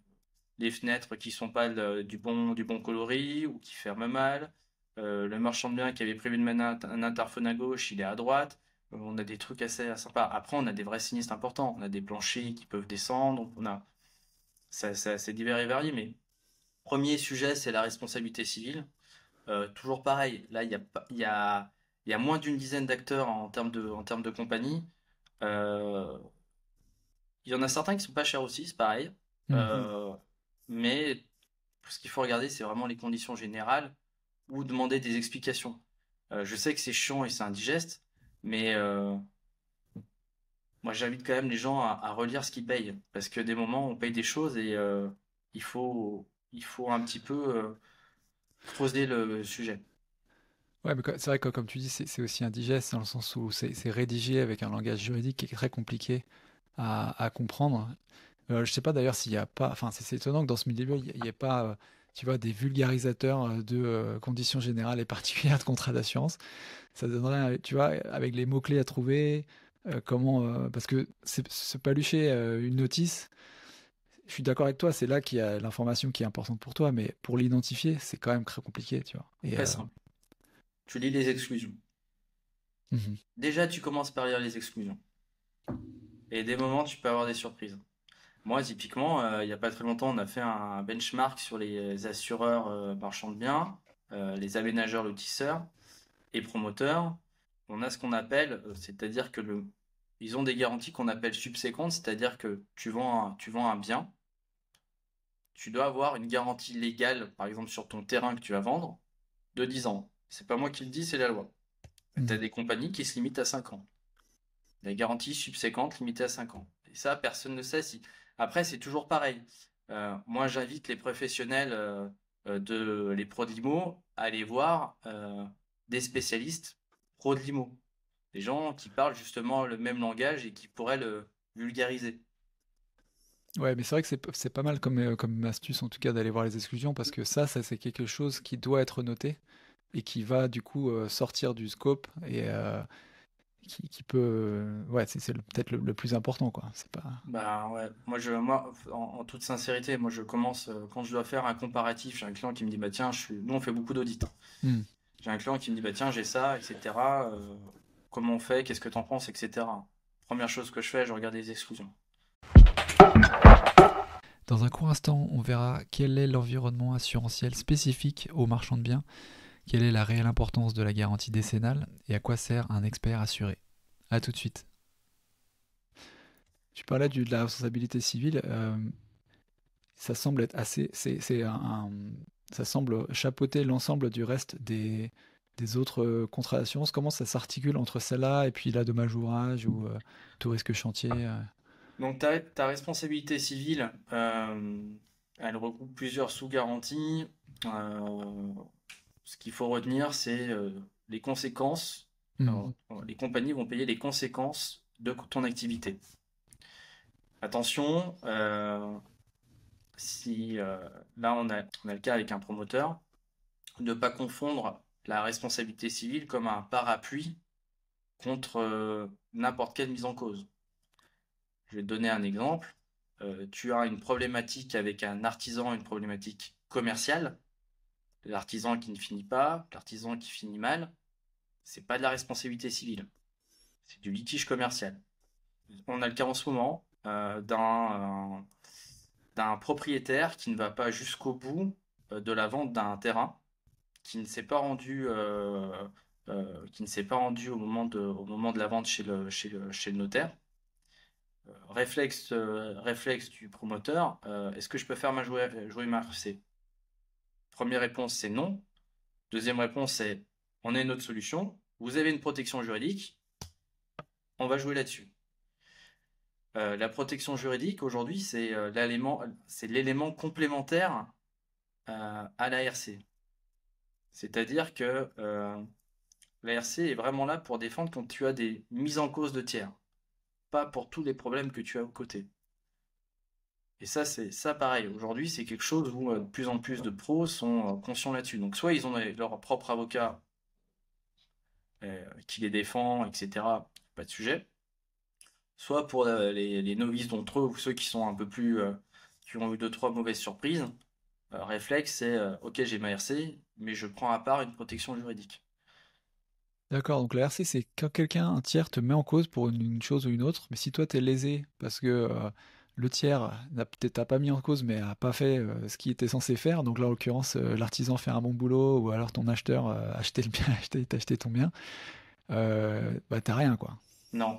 les fenêtres qui sont pas du bon coloris ou qui ferment mal. Le marchand de biens qui avait prévu de mettre un interphone à gauche, il est à droite. On a des trucs assez sympas. Après, on a des vrais sinistres importants. On a des planchers qui peuvent descendre. C'est divers et varié, mais premier sujet, c'est la responsabilité civile. Toujours pareil. Là, il y a moins d'une dizaine d'acteurs en termes de compagnie. Euh, il y en a certains qui sont pas chers aussi, c'est pareil. Mhm. Euh, mais ce qu'il faut regarder, c'est vraiment les conditions générales ou demander des explications. Je sais que c'est chiant et c'est indigeste, mais moi j'invite quand même les gens à relire ce qu'ils payent. Parce que des moments, on paye des choses et il faut un petit peu creuser le sujet. Ouais, mais c'est vrai que comme tu dis, c'est aussi indigeste dans le sens où c'est rédigé avec un langage juridique qui est très compliqué à comprendre. Je sais pas d'ailleurs s'il y a pas, enfin c'est étonnant que dans ce milieu il y ait pas, tu vois, des vulgarisateurs de conditions générales et particulières de contrats d'assurance. Ça donnerait, tu vois, avec les mots-clés à trouver, parce que c'est palucher une notice. Je suis d'accord avec toi, c'est là qu'il y a l'information qui est importante pour toi, mais pour l'identifier, c'est quand même très compliqué, tu vois. Et Très simple. tu lis les exclusions. Mhm. Déjà, tu commences par lire les exclusions. Et des moments, tu peux avoir des surprises. Moi, typiquement, il n'y a pas très longtemps, on a fait un benchmark sur les assureurs marchands de biens, les aménageurs lotisseurs et promoteurs. On a ce qu'on appelle, c'est-à-dire que ils ont des garanties qu'on appelle subséquentes, c'est-à-dire que tu vends un bien, tu dois avoir une garantie légale, par exemple sur ton terrain que tu vas vendre, de 10 ans. C'est pas moi qui le dis, c'est la loi. Tu as Mhm. des compagnies qui se limitent à 5 ans. La garantie subséquente limitée à 5 ans. Et ça, personne ne sait si. Après, c'est toujours pareil. Moi, j'invite les professionnels les pros de l'IMO à aller voir des spécialistes pros de l'IMO. Des gens qui parlent justement le même langage et qui pourraient le vulgariser. Ouais, mais c'est vrai que c'est pas mal comme astuce en tout cas d'aller voir les exclusions parce que ça c'est quelque chose qui doit être noté et qui va du coup sortir du scope et qui peut ouais c'est peut-être le plus important quoi. C'est pas. Bah ouais, moi en toute sincérité, moi je commence quand je dois faire un comparatif. J'ai un client qui me dit bah tiens, nous on fait beaucoup d'audits. Hmm. J'ai un client qui me dit bah tiens, j'ai ça, etc. Comment on fait? Qu'est-ce que t'en penses, etc. Première chose que je fais, je regarde les exclusions. Dans un court instant, on verra quel est l'environnement assurantiel spécifique aux marchands de biens, quelle est la réelle importance de la garantie décennale et à quoi sert un expert assuré. A tout de suite. Tu parlais de la responsabilité civile. Ça semble être assez. Ça semble chapeauter l'ensemble du reste des autres contrats d'assurance. Comment ça s'articule entre celle-là et puis la dommage ouvrage ou tout risque chantier Donc ta responsabilité civile, elle regroupe plusieurs sous-garanties. Euh, Ce qu'il faut retenir, c'est les conséquences. Mhm. Alors, les compagnies vont payer les conséquences de ton activité. Attention, si là on a le cas avec un promoteur, ne pas confondre la responsabilité civile comme un parapluie contre n'importe quelle mise en cause. Je vais te donner un exemple. Tu as une problématique avec un artisan, une problématique commerciale, l'artisan qui ne finit pas, l'artisan qui finit mal, c'est pas de la responsabilité civile, c'est du litige commercial. On a le cas en ce moment d'un propriétaire qui ne va pas jusqu'au bout de la vente d'un terrain, qui ne s'est pas rendu au moment de la vente chez le notaire. Réflexe du promoteur, est-ce que je peux faire jouer ma RC? Première réponse, c'est non. Deuxième réponse, c'est on a une autre solution. Vous avez une protection juridique, on va jouer là-dessus. La protection juridique, aujourd'hui, c'est l'élément complémentaire à la RC. C'est-à-dire que la RC est vraiment là pour défendre quand tu as des mises en cause de tiers, pas pour tous les problèmes que tu as aux côtés. Et ça, c'est ça pareil. Aujourd'hui, c'est quelque chose où de plus en plus de pros sont conscients là-dessus. Donc, soit ils ont leur propre avocat qui les défend, etc. Pas de sujet. Soit pour les novices d'entre eux ou ceux qui sont un peu plus, qui ont eu deux, trois mauvaises surprises, réflexe, c'est ok, j'ai ma RC, mais je prends à part une protection juridique. D'accord, donc la RC, c'est quand quelqu'un, un tiers, te met en cause pour une chose ou une autre, mais si toi t'es lésé parce que le tiers n'a peut-être t'a pas mis en cause mais a pas fait ce qu'il était censé faire, donc là en l'occurrence l'artisan fait un bon boulot ou alors ton acheteur a acheté le bien, t'a acheté ton bien, bah t'as rien quoi. Non.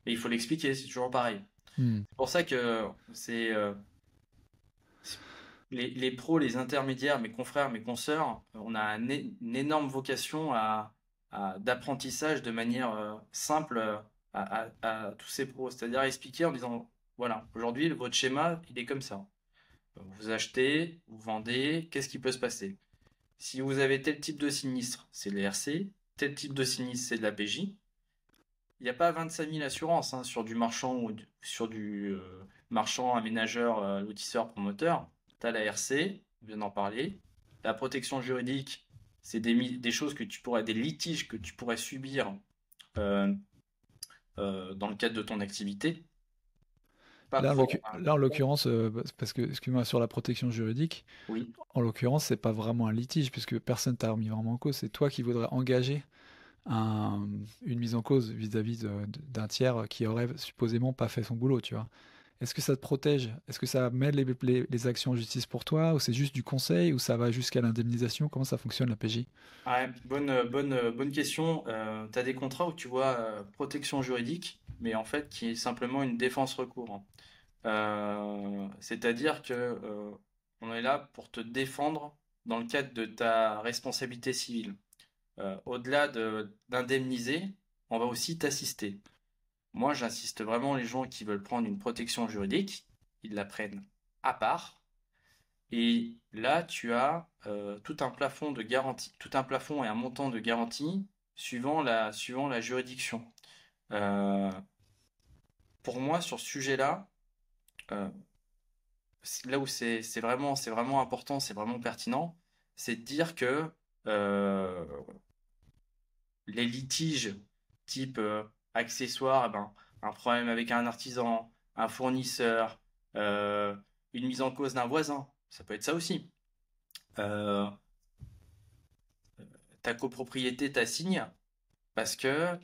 Et il faut l'expliquer, c'est toujours pareil. Hmm. C'est pour ça que les pros, les intermédiaires, mes confrères, mes consoeurs, on a une énorme vocation d'apprentissage de manière simple à tous ces pros. C'est-à-dire expliquer en disant, voilà, aujourd'hui, votre schéma, il est comme ça. Vous achetez, vous vendez, qu'est-ce qui peut se passer? Si vous avez tel type de sinistre, c'est le RC, tel type de sinistre, c'est de la PJ. Il n'y a pas 25 000 assurances hein, sur du marchand ou sur du marchand, aménageur, lotisseur, promoteur. Tu as la RC, on vient d'en parler. La protection juridique, c'est des choses des litiges que tu pourrais subir euh, dans le cadre de ton activité. pas pour... Là, en l'occurrence, parce que, excuse-moi, sur la protection juridique, Oui. en l'occurrence, c'est pas vraiment un litige, puisque personne t'a remis vraiment en cause. C'est toi qui voudrais engager une mise en cause vis-à-vis d'un tiers qui aurait supposément pas fait son boulot, tu vois. Est-ce que ça te protège? Est-ce que ça met les actions en justice pour toi, ou c'est juste du conseil, ou ça va jusqu'à l'indemnisation? Comment ça fonctionne la PJ? Ouais, bonne question. Tu as des contrats où tu vois protection juridique, mais en fait qui est simplement une défense recours, hein. C'est-à-dire que on est là pour te défendre dans le cadre de ta responsabilité civile. Au-delà d'indemniser, on va aussi t'assister. Moi, j'insiste vraiment les gens qui veulent prendre une protection juridique, ils la prennent à part. Et là, tu as tout un plafond de garantie, tout un plafond et un montant de garantie suivant la juridiction. Euh, pour moi, sur ce sujet-là, euh, là où c'est vraiment important, c'est vraiment pertinent, c'est de dire que euh, les litiges type accessoires, eh ben, un problème avec un artisan, un fournisseur, euh, une mise en cause d'un voisin, ça peut être ça aussi. Euh, Ta copropriété t'assigne parce que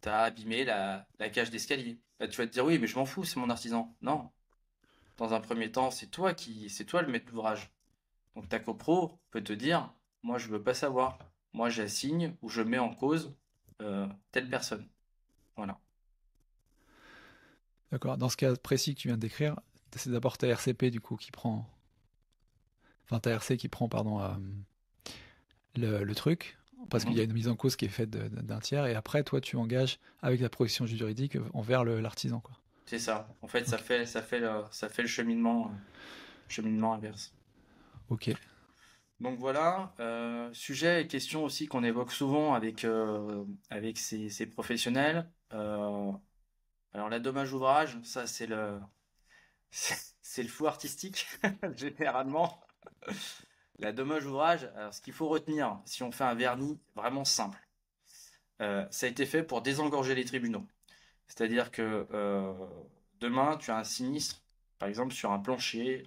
t'as abîmé la cage d'escalier. Là, tu vas te dire oui, mais je m'en fous, c'est mon artisan. Non, dans un premier temps, c'est toi le maître d'ouvrage. Donc ta copro peut te dire, moi je veux pas savoir, moi j'assigne ou je mets en cause telle personne. Voilà. D'accord. Dans ce cas précis que tu viens de décrire, c'est d'abord ta RCP du coup qui prend, enfin ta RC qui prend, pardon, le truc, parce qu'il y a Mhm. une mise en cause qui est faite d'un tiers, et après toi tu engages avec la protection juridique envers l'artisan, quoi. C'est ça. En fait, Ok. ça fait le cheminement inverse. Ok. Donc voilà, sujet et question aussi qu'on évoque souvent avec ces professionnels. Alors la dommage ouvrage, ça c'est le flou artistique généralement. La dommage ouvrage, alors ce qu'il faut retenir, si on fait un vernis vraiment simple, ça a été fait pour désengorger les tribunaux. C'est-à-dire que demain, tu as un sinistre, par exemple sur un plancher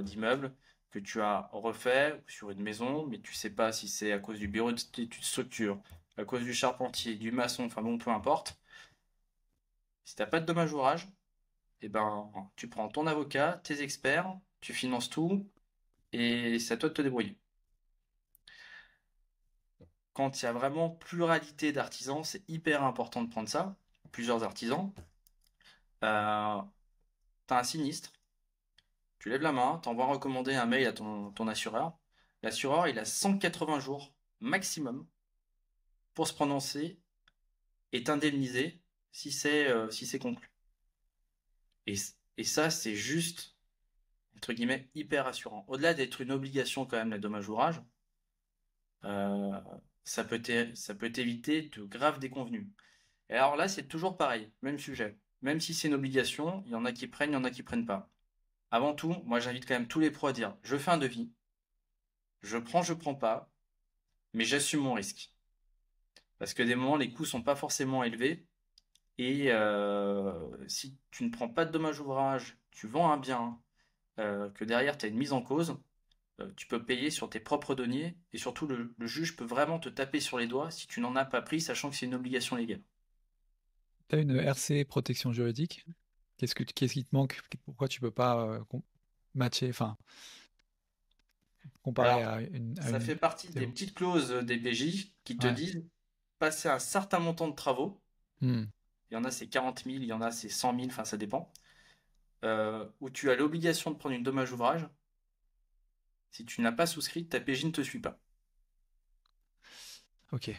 d'immeuble que tu as refait sur une maison, mais tu sais pas si c'est à cause du bureau d'études structure, à cause du charpentier, du maçon, enfin bon, peu importe. Si t'as pas de dommage ouvrage, eh ben, tu prends ton avocat, tes experts, tu finances tout, et c'est à toi de te débrouiller. Quand il y a vraiment pluralité d'artisans, c'est hyper important de prendre ça, plusieurs artisans. T'as un sinistre, tu lèves la main, t'envoies recommander un mail à ton assureur. L'assureur, il a 180 jours maximum pour se prononcer et t'indemniser si c'est conclu. Et, et ça, c'est juste, entre guillemets, hyper rassurant. Au-delà d'être une obligation quand même, la dommage ouvrage, euh, ça peut t'éviter de graves déconvenues. Et alors là, c'est toujours pareil, même sujet. Même si c'est une obligation, il y en a qui prennent, il y en a qui prennent pas. Avant tout, moi j'invite quand même tous les pros à dire, je fais un devis, je prends pas, mais j'assume mon risque. Parce que des moments, les coûts sont pas forcément élevés. Et si tu ne prends pas de dommages ouvrage, tu vends un bien, que derrière tu as une mise en cause, tu peux payer sur tes propres deniers. Et surtout, le juge peut vraiment te taper sur les doigts si tu n'en as pas pris, sachant que c'est une obligation légale. Tu as une RC protection juridique. Qu'est-ce qui te manque? Pourquoi tu peux pas matcher, enfin, comparer Alors, à ça une fait partie des TO? petites clauses des PJ qui te Ouais. disent, passer un certain montant de travaux, Hmm. il y en a c'est 40 000, il y en a c'est 100 000, enfin ça dépend, où tu as l'obligation de prendre une dommage ouvrage. Si tu n'as pas souscrit, ta PJ ne te suit pas. Ok.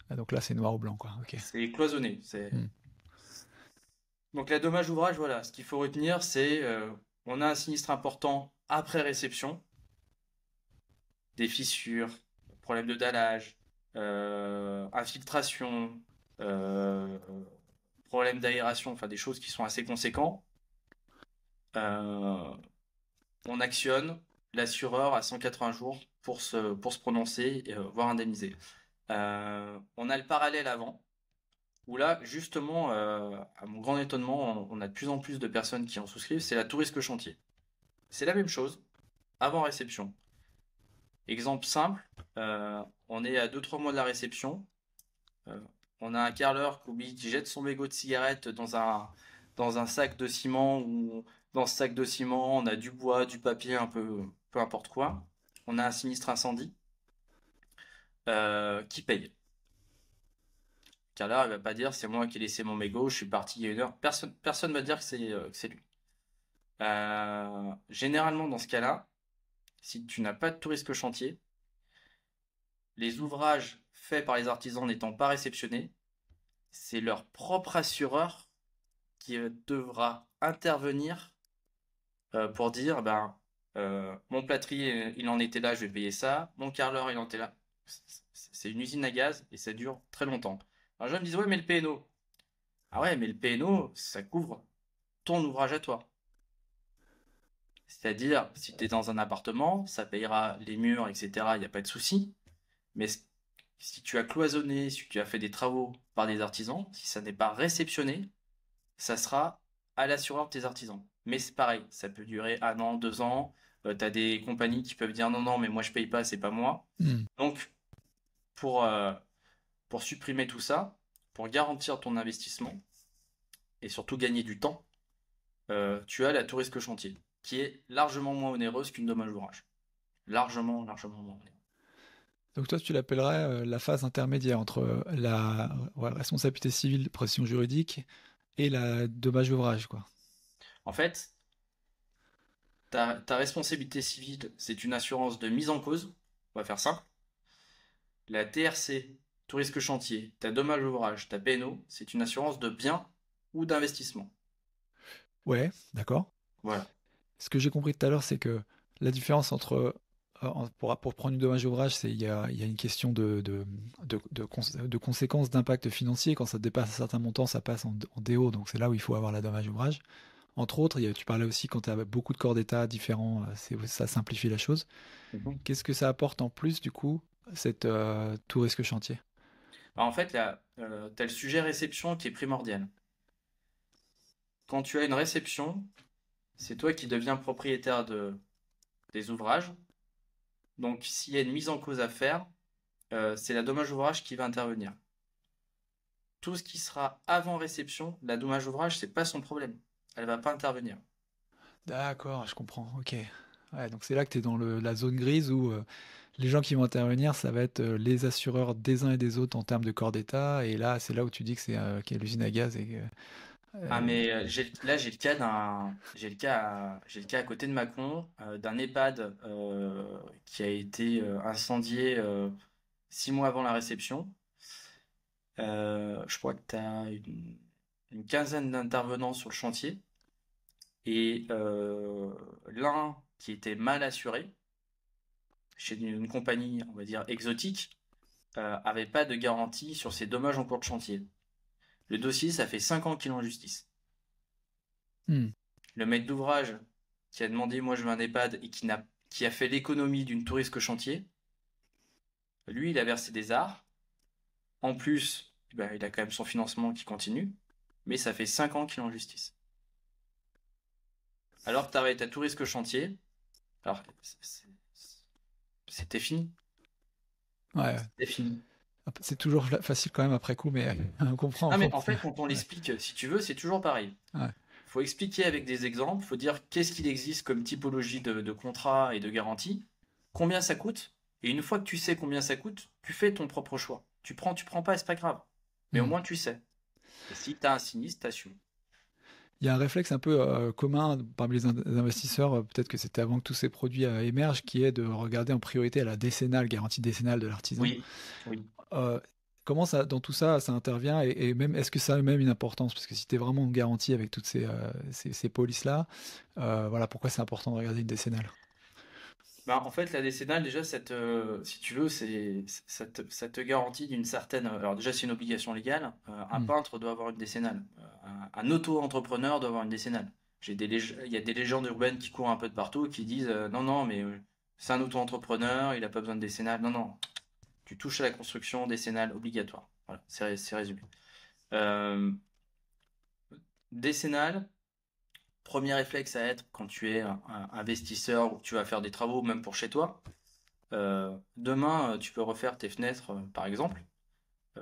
Ah, donc là, c'est noir ou blanc, quoi. Ok. C'est cloisonné. Hmm. Donc la dommage ouvrage, voilà, ce qu'il faut retenir, c'est on a un sinistre important après réception, des fissures, problème de dallage, infiltration, euh, problème d'aération, enfin des choses qui sont assez conséquents. Euh, on actionne l'assureur à 180 jours pour se prononcer et voire indemniser. On a le parallèle avant, où là, justement, à mon grand étonnement, on a de plus en plus de personnes qui en souscrivent, c'est la tout risque chantier. C'est la même chose, avant réception. Exemple simple, on est à 2-3 mois de la réception, euh, on a un carreleur qui jette son mégot de cigarette dans un sac de ciment, ou dans ce sac de ciment, on a du bois, du papier, un peu importe quoi. On a un sinistre incendie, qui paye. Carreleur, il va pas dire c'est moi qui ai laissé mon mégot, je suis parti il y a 1 heure. Personne va dire que c'est lui. Généralement, dans ce cas-là, si tu n'as pas de tout risque chantier, les ouvrages faits par les artisans n'étant pas réceptionnés, c'est leur propre assureur qui devra intervenir, pour dire, ben, mon plâtrier, il en était là, je vais payer ça. Mon carreleur, il en était là. C'est une usine à gaz et ça dure très longtemps. Alors, les gens me disent, ouais, mais le P&O. Ah ouais, mais le P&O, ça couvre ton ouvrage à toi. C'est-à-dire, si tu es dans un appartement, ça payera les murs, etc. Il n'y a pas de souci. Mais si tu as cloisonné, si tu as fait des travaux par des artisans, si ça n'est pas réceptionné, ça sera à l'assureur de tes artisans. Mais c'est pareil, ça peut durer 1 an, 2 ans. Tu as des compagnies qui peuvent dire non, non, mais moi je paye pas, c'est pas moi. Hmm. Donc, pour, euh, pour supprimer tout ça, pour garantir ton investissement et surtout gagner du temps, tu as la tout risque chantier, qui est largement moins onéreuse qu'une dommage ouvrage. Largement, largement moins onéreuse. Donc toi, tu l'appellerais la phase intermédiaire entre la responsabilité civile, pression juridique et la dommage ouvrage, quoi. En fait, ta responsabilité civile, c'est une assurance de mise en cause. On va faire simple. La TRC, tout risque chantier, ta dommage ouvrage, ta PNO, c'est une assurance de biens ou d'investissement. Ouais, d'accord. Voilà. Ce que j'ai compris tout à l'heure, c'est que la différence entre, pour prendre une dommage ouvrage, il y a une question de conséquences d'impact financier. Quand ça dépasse un certain montant, ça passe en DO, donc c'est là où il faut avoir la dommage ouvrage. Entre autres, tu parlais aussi quand tu as beaucoup de corps d'État différents, ça simplifie la chose. Mhm. Qu'est-ce que ça apporte en plus, du coup, cette tout risque chantier? Alors, en fait, là, tu as le sujet réception qui est primordial. Quand tu as une réception, c'est toi qui deviens propriétaire des ouvrages. Donc, s'il y a une mise en cause à faire, c'est la dommage ouvrage qui va intervenir. Tout ce qui sera avant réception, la dommage ouvrage, c'est pas son problème. Elle va pas intervenir. D'accord, je comprends, ok. Ouais, donc c'est là que tu es dans la zone grise où les gens qui vont intervenir, ça va être les assureurs des uns et des autres en termes de corps d'État. Et là, c'est là où tu dis que c'est qu'il y a l'usine à gaz. Ah, Euh, mais là j'ai le cas à côté de Mâcon, d'un EHPAD, qui a été incendié 6 mois avant la réception. Je crois que tu as une quinzaine d'intervenants sur le chantier et l'un qui était mal assuré chez une compagnie, on va dire exotique, avait pas de garantie sur ses dommages en cours de chantier. Le dossier, ça fait 5 ans qu'il est en justice. hmm, Le maître d'ouvrage qui a demandé moi je veux un EHPAD et qui a fait l'économie d'une touriste chantier, lui il a versé des arts. En plus, bah, il a quand même son financement qui continue, mais ça fait 5 ans qu'il est en justice. Alors que t'arrêtes à tout risque chantier, alors c'était fini. ouais, C'était fini. c'est toujours facile quand même après coup, mais on comprend. Non mais en fait quand on l'explique, si tu veux, c'est toujours pareil. Ouais. Faut expliquer avec des exemples, faut dire qu'est-ce qu'il existe comme typologie de contrat et de garantie, combien ça coûte, et une fois que tu sais combien ça coûte, tu fais ton propre choix. Tu prends pas, c'est pas grave. Mais au Hmm. moins tu sais. Et si tu as un sinistre, t'assumes. Il y a un réflexe un peu commun parmi les investisseurs, peut-être que c'était avant que tous ces produits émergent, qui est de regarder en priorité à la décennale, garantie décennale de l'artisan. Oui, oui. Euh, Comment ça, dans tout ça, ça intervient et même, est-ce que ça a même une importance? Parce que si tu es vraiment en garantie avec toutes ces polices-là, voilà, pourquoi c'est important de regarder une décennale? Ben, en fait, la décennale, déjà, si tu veux, ça te garantit d'une certaine. Alors, déjà, c'est une obligation légale. Un Hmm. peintre doit avoir une décennale. Un auto-entrepreneur doit avoir une décennale. Il y a des légendes urbaines qui courent un peu de partout qui disent non, non, mais c'est un auto-entrepreneur, il n'a pas besoin de décennale. Non, non. Tu touches à la construction, décennale obligatoire. Voilà, c'est résumé. Euh, Décennale, premier réflexe à être quand tu es un investisseur ou que tu vas faire des travaux, même pour chez toi. Demain, tu peux refaire tes fenêtres, par exemple.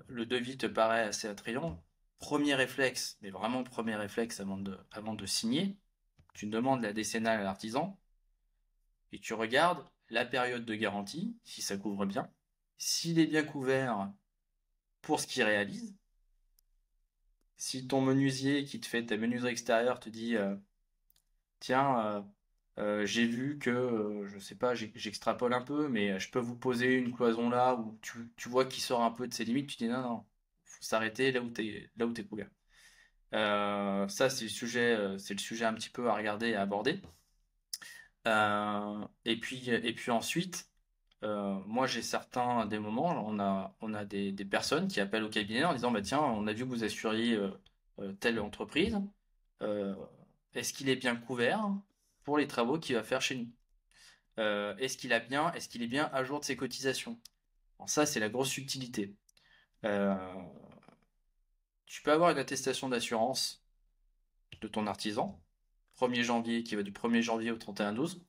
Le devis te paraît assez attrayant. Premier réflexe, mais vraiment premier réflexe avant de signer, tu demandes la décennale à l'artisan et tu regardes la période de garantie, si ça couvre bien. S'il est bien couvert pour ce qu'il réalise, si ton menuisier qui te fait ta menuiserie extérieure te dit tiens, j'ai vu que, je sais pas, j'extrapole un peu, mais je peux vous poser une cloison là où tu vois qu'il sort un peu de ses limites, tu dis non, non, faut s'arrêter là où t'es couvert. Ça, c'est le sujet un petit peu à regarder et à aborder. Et puis ensuite, moi j'ai certains des moments, on a des personnes qui appellent au cabinet en disant bah tiens, on a vu que vous assuriez telle entreprise. Euh, Est-ce qu'il est bien couvert pour les travaux qu'il va faire chez nous? Est-ce qu'il est bien à jour de ses cotisations? Alors ça, c'est la grosse subtilité. Euh, Tu peux avoir une attestation d'assurance de ton artisan, 1er janvier, qui va du 1er janvier au 31/12.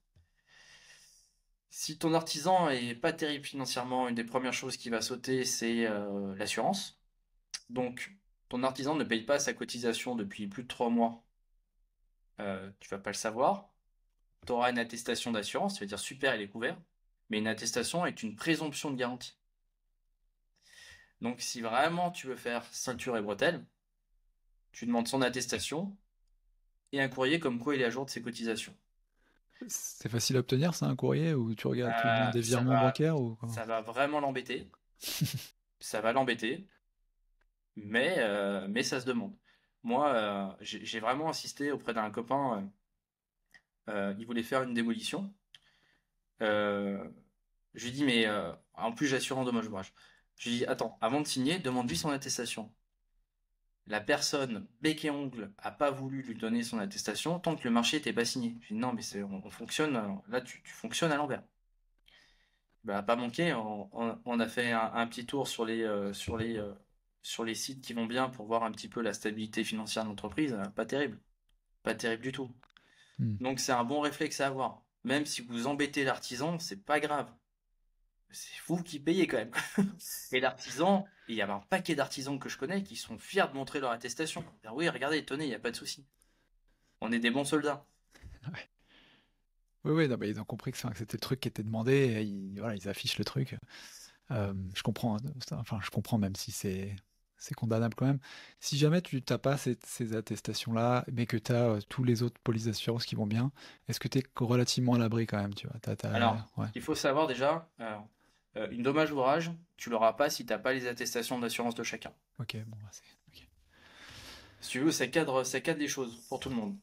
Si ton artisan est pas terrible financièrement, une des premières choses qui va sauter, c'est l'assurance. Donc, ton artisan ne paye pas sa cotisation depuis plus de 3 mois. Tu vas pas le savoir. Tu auras une attestation d'assurance, tu vas dire super, il est couvert. Mais une attestation est une présomption de garantie. Donc, si vraiment tu veux faire ceinture et bretelles, tu demandes son attestation et un courrier comme quoi il est à jour de ses cotisations. C'est facile à obtenir, ça, un courrier, ou tu regardes, tu demandes des virements bancaires ou quoi? Ça va vraiment l'embêter. Ça va l'embêter, mais ça se demande. Moi, j'ai vraiment insisté auprès d'un copain. Il voulait faire une démolition. Euh, je lui dis, mais en plus, j'assure en dommage ouvrage. Je lui dis, attends, avant de signer, demande-lui son attestation. La personne, bec et ongle, a pas voulu lui donner son attestation tant que le marché n'était pas signé. Je dis, non, mais on fonctionne, là, tu fonctionnes à l'envers. Bah, pas manqué, on a fait un petit tour sur les sites qui vont bien pour voir un petit peu la stabilité financière de l'entreprise. Pas terrible, pas terrible du tout. Hmm. Donc c'est un bon réflexe à avoir. Même si vous embêtez l'artisan, c'est pas grave. C'est vous qui payez quand même. Et l'artisan, il y a un paquet d'artisans que je connais qui sont fiers de montrer leur attestation. Dire, oui, regardez, tenez, il n'y a pas de souci. On est des bons soldats. Ouais. Oui, oui, non, bah, ils ont compris que c'était le truc qui était demandé, et voilà, ils affichent le truc. Je comprends, hein, enfin, je comprends même si c'est condamnable quand même. Si jamais tu n'as pas ces attestations-là, mais que tu as tous les autres polices d'assurance qui vont bien, est-ce que tu es relativement à l'abri quand même, tu vois? Alors, Ouais, ce qu'il faut savoir déjà, une dommage ouvrage, tu l'auras pas si t'as pas les attestations d'assurance de chacun. ok, bon, bah, ok. Si tu veux, ça cadre les choses pour tout le monde.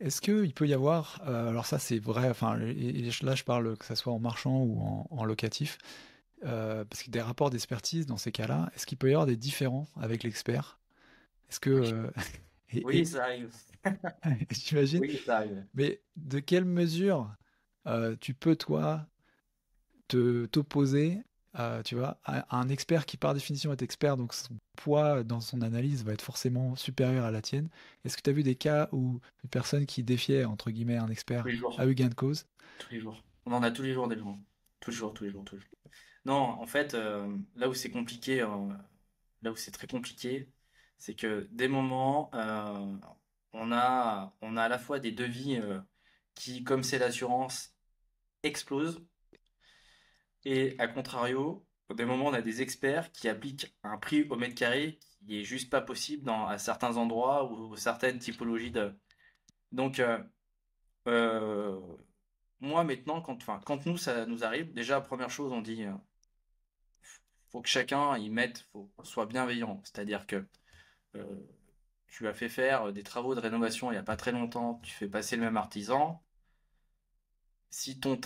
Est-ce qu'il peut y avoir, alors ça c'est vrai, enfin, là je parle que ça soit en marchand ou en locatif, parce que des rapports d'expertise dans ces cas-là, est-ce qu'il peut y avoir des différends avec l'expert? Est-ce que, Oui, oui, et ça arrive. j'imagine, Oui, ça arrive. mais de quelle mesure tu peux, toi, t'opposer tu vois, à un expert qui, par définition, est expert, donc son poids dans son analyse va être forcément supérieur à la tienne. Est-ce que tu as vu des cas où une personne qui défiait, entre guillemets, un Tous expert les a jours. eu gain de cause? Tous les jours. On en a tous les jours des gens. Toujours, tous les jours, toujours. Non, en fait, là où c'est compliqué, là où c'est très compliqué, c'est que des moments, on a à la fois des devis qui, comme c'est l'assurance, explosent, et à contrario, des moments, on a des experts qui appliquent un prix au mètre carré qui est juste pas possible à certains endroits ou certaines typologies de. Donc, euh, moi maintenant, quand nous ça nous arrive, déjà première chose, on dit, faut que chacun y mette, faut soit bienveillant. C'est-à-dire que euh, tu as fait faire des travaux de rénovation il y a pas très longtemps, tu fais passer le même artisan. Si ton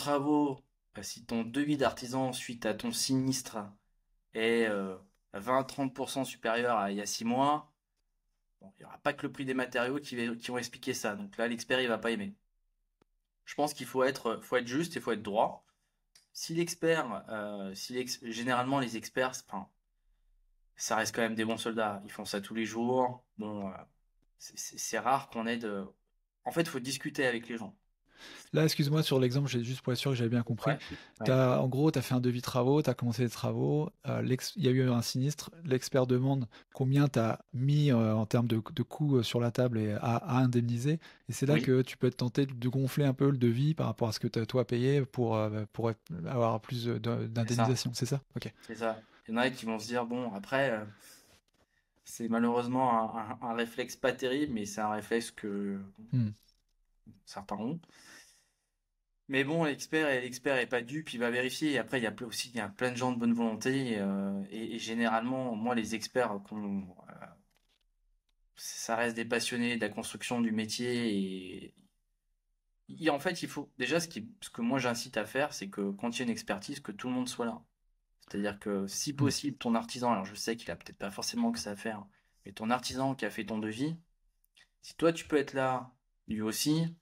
devis d'artisan suite à ton sinistre est 20-30% supérieur à il y a 6 mois, bon, il n'y aura pas que le prix des matériaux qui vont expliquer ça. Donc là, l'expert, il va pas aimer. Je pense qu'il faut être juste et il faut être droit. Si l'expert, généralement les experts, enfin, ça reste quand même des bons soldats. Ils font ça tous les jours. Bon, c'est rare qu'on ait de. En fait, il faut discuter avec les gens. Là, excuse-moi, sur l'exemple, j'ai juste pour être sûr que j'avais bien compris. Ouais. Ouais. En gros, tu as fait un devis travaux, tu as commencé les travaux, il y a eu un sinistre, l'expert demande combien tu as mis en termes de coûts sur la table et à indemniser. Et c'est là Oui, que tu peux être tenté de gonfler un peu le devis par rapport à ce que tu as toi payé pour avoir plus c'est ça. d'indemnisation, c'est ça? Ok. C'est ça. Il y en a qui vont se dire, bon, après, c'est malheureusement un réflexe pas terrible, mais c'est un réflexe que Hmm. certains ont. Mais bon, l'expert est pas dupe, il va vérifier. Et après, il y a plein de gens de bonne volonté. Et généralement, moi, les experts, ça reste des passionnés de la construction du métier. En fait, il faut déjà ce que moi j'incite à faire, c'est que quand il y a une expertise, que tout le monde soit là. C'est-à-dire que si Hmm. possible, ton artisan, alors je sais qu'il a peut-être pas forcément que ça à faire, mais ton artisan qui a fait ton devis, si toi tu peux être là, lui aussi,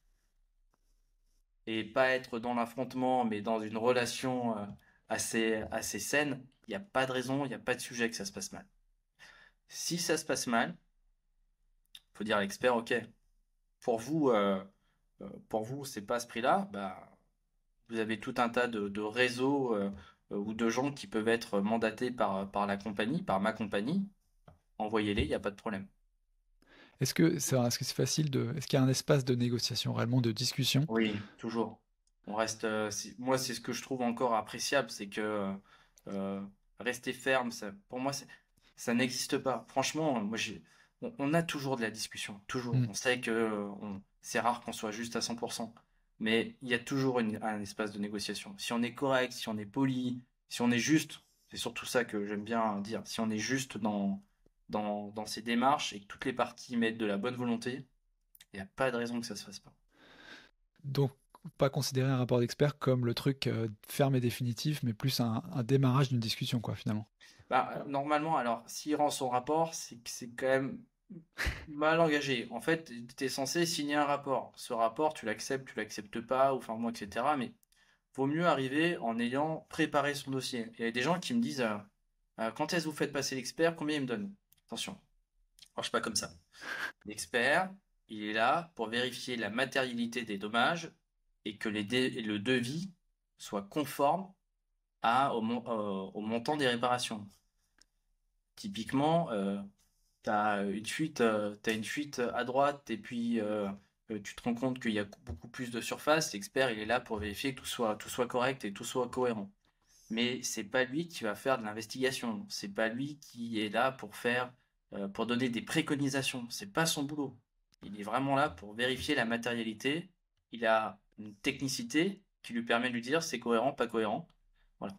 et pas être dans l'affrontement, mais dans une relation assez saine, il n'y a pas de raison, il n'y a pas de sujet que ça se passe mal. Si ça se passe mal, faut dire à l'expert, ok, pour vous, c'est pas à ce prix-là, bah, vous avez tout un tas de réseaux ou de gens qui peuvent être mandatés par la compagnie, par ma compagnie. Envoyez-les, il n'y a pas de problème. Est-ce que c'est facile est-ce qu'il y a un espace de négociation, réellement de discussion? Oui, toujours. On reste. Moi, c'est ce que je trouve encore appréciable, c'est que rester ferme, pour moi, ça n'existe pas. Franchement, on a toujours de la discussion, toujours. Hmm. On sait que c'est rare qu'on soit juste à 100%, mais il y a toujours un espace de négociation. Si on est correct, si on est poli, si on est juste, c'est surtout ça que j'aime bien dire. Si on est juste dans ces démarches et que toutes les parties mettent de la bonne volonté, il n'y a pas de raison que ça se fasse pas. Donc, pas considérer un rapport d'expert comme le truc ferme et définitif, mais plus un démarrage d'une discussion, quoi, finalement. Bah, normalement, alors, s'il rend son rapport, c'est que c'est quand même mal engagé. En fait, tu es censé signer un rapport. Ce rapport, tu l'acceptes pas, ou enfin moi, etc. Mais vaut mieux arriver en ayant préparé son dossier. Il y a des gens qui me disent quand est-ce que vous faites passer l'expert, combien il me donne? Attention, ça marche pas comme ça. L'expert, il est là pour vérifier la matérialité des dommages et que et le devis soit conforme au montant des réparations. Typiquement, t'as une fuite à droite et puis tu te rends compte qu'il y a beaucoup plus de surface. L'expert, il est là pour vérifier que tout soit correct et tout soit cohérent. Mais c'est pas lui qui va faire de l'investigation. C'est pas lui qui est là pour donner des préconisations. C'est pas son boulot. Il est vraiment là pour vérifier la matérialité. Il a une technicité qui lui permet de lui dire c'est cohérent, pas cohérent. Voilà.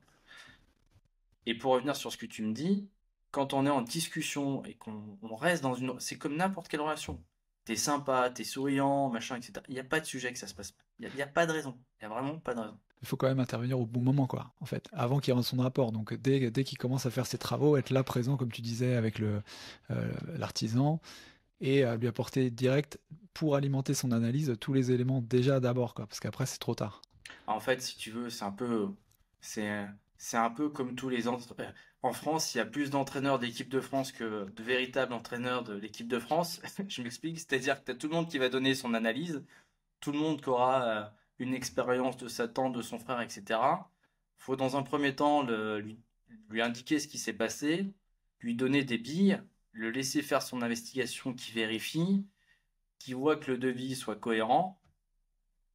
Et pour revenir sur ce que tu me dis, quand on est en discussion et qu'on reste dans une. C'est comme n'importe quelle relation. T'es sympa, t'es souriant, machin, etc. Il n'y a pas de sujet que ça se passe mal. Il y a pas de raison. Il n'y a vraiment pas de raison. Il faut quand même intervenir au bon moment, quoi, en fait, avant qu'il rende son rapport. Donc, dès qu'il commence à faire ses travaux, être là présent, comme tu disais, avec l'artisan, et lui apporter direct, pour alimenter son analyse, tous les éléments déjà d'abord, quoi, parce qu'après, c'est trop tard. En fait, si tu veux, c'est, c'est un peu comme tous les En France, il y a plus d'entraîneurs d'équipe de France que de véritables entraîneurs de l'équipe de France. Je m'explique, c'est-à-dire que tu as tout le monde qui va donner son analyse, tout le monde qui aura une expérience de sa tante, de son frère, etc. Faut dans un premier temps lui indiquer ce qui s'est passé, lui donner des billes, le laisser faire son investigation qui vérifie, qui voit que le devis soit cohérent.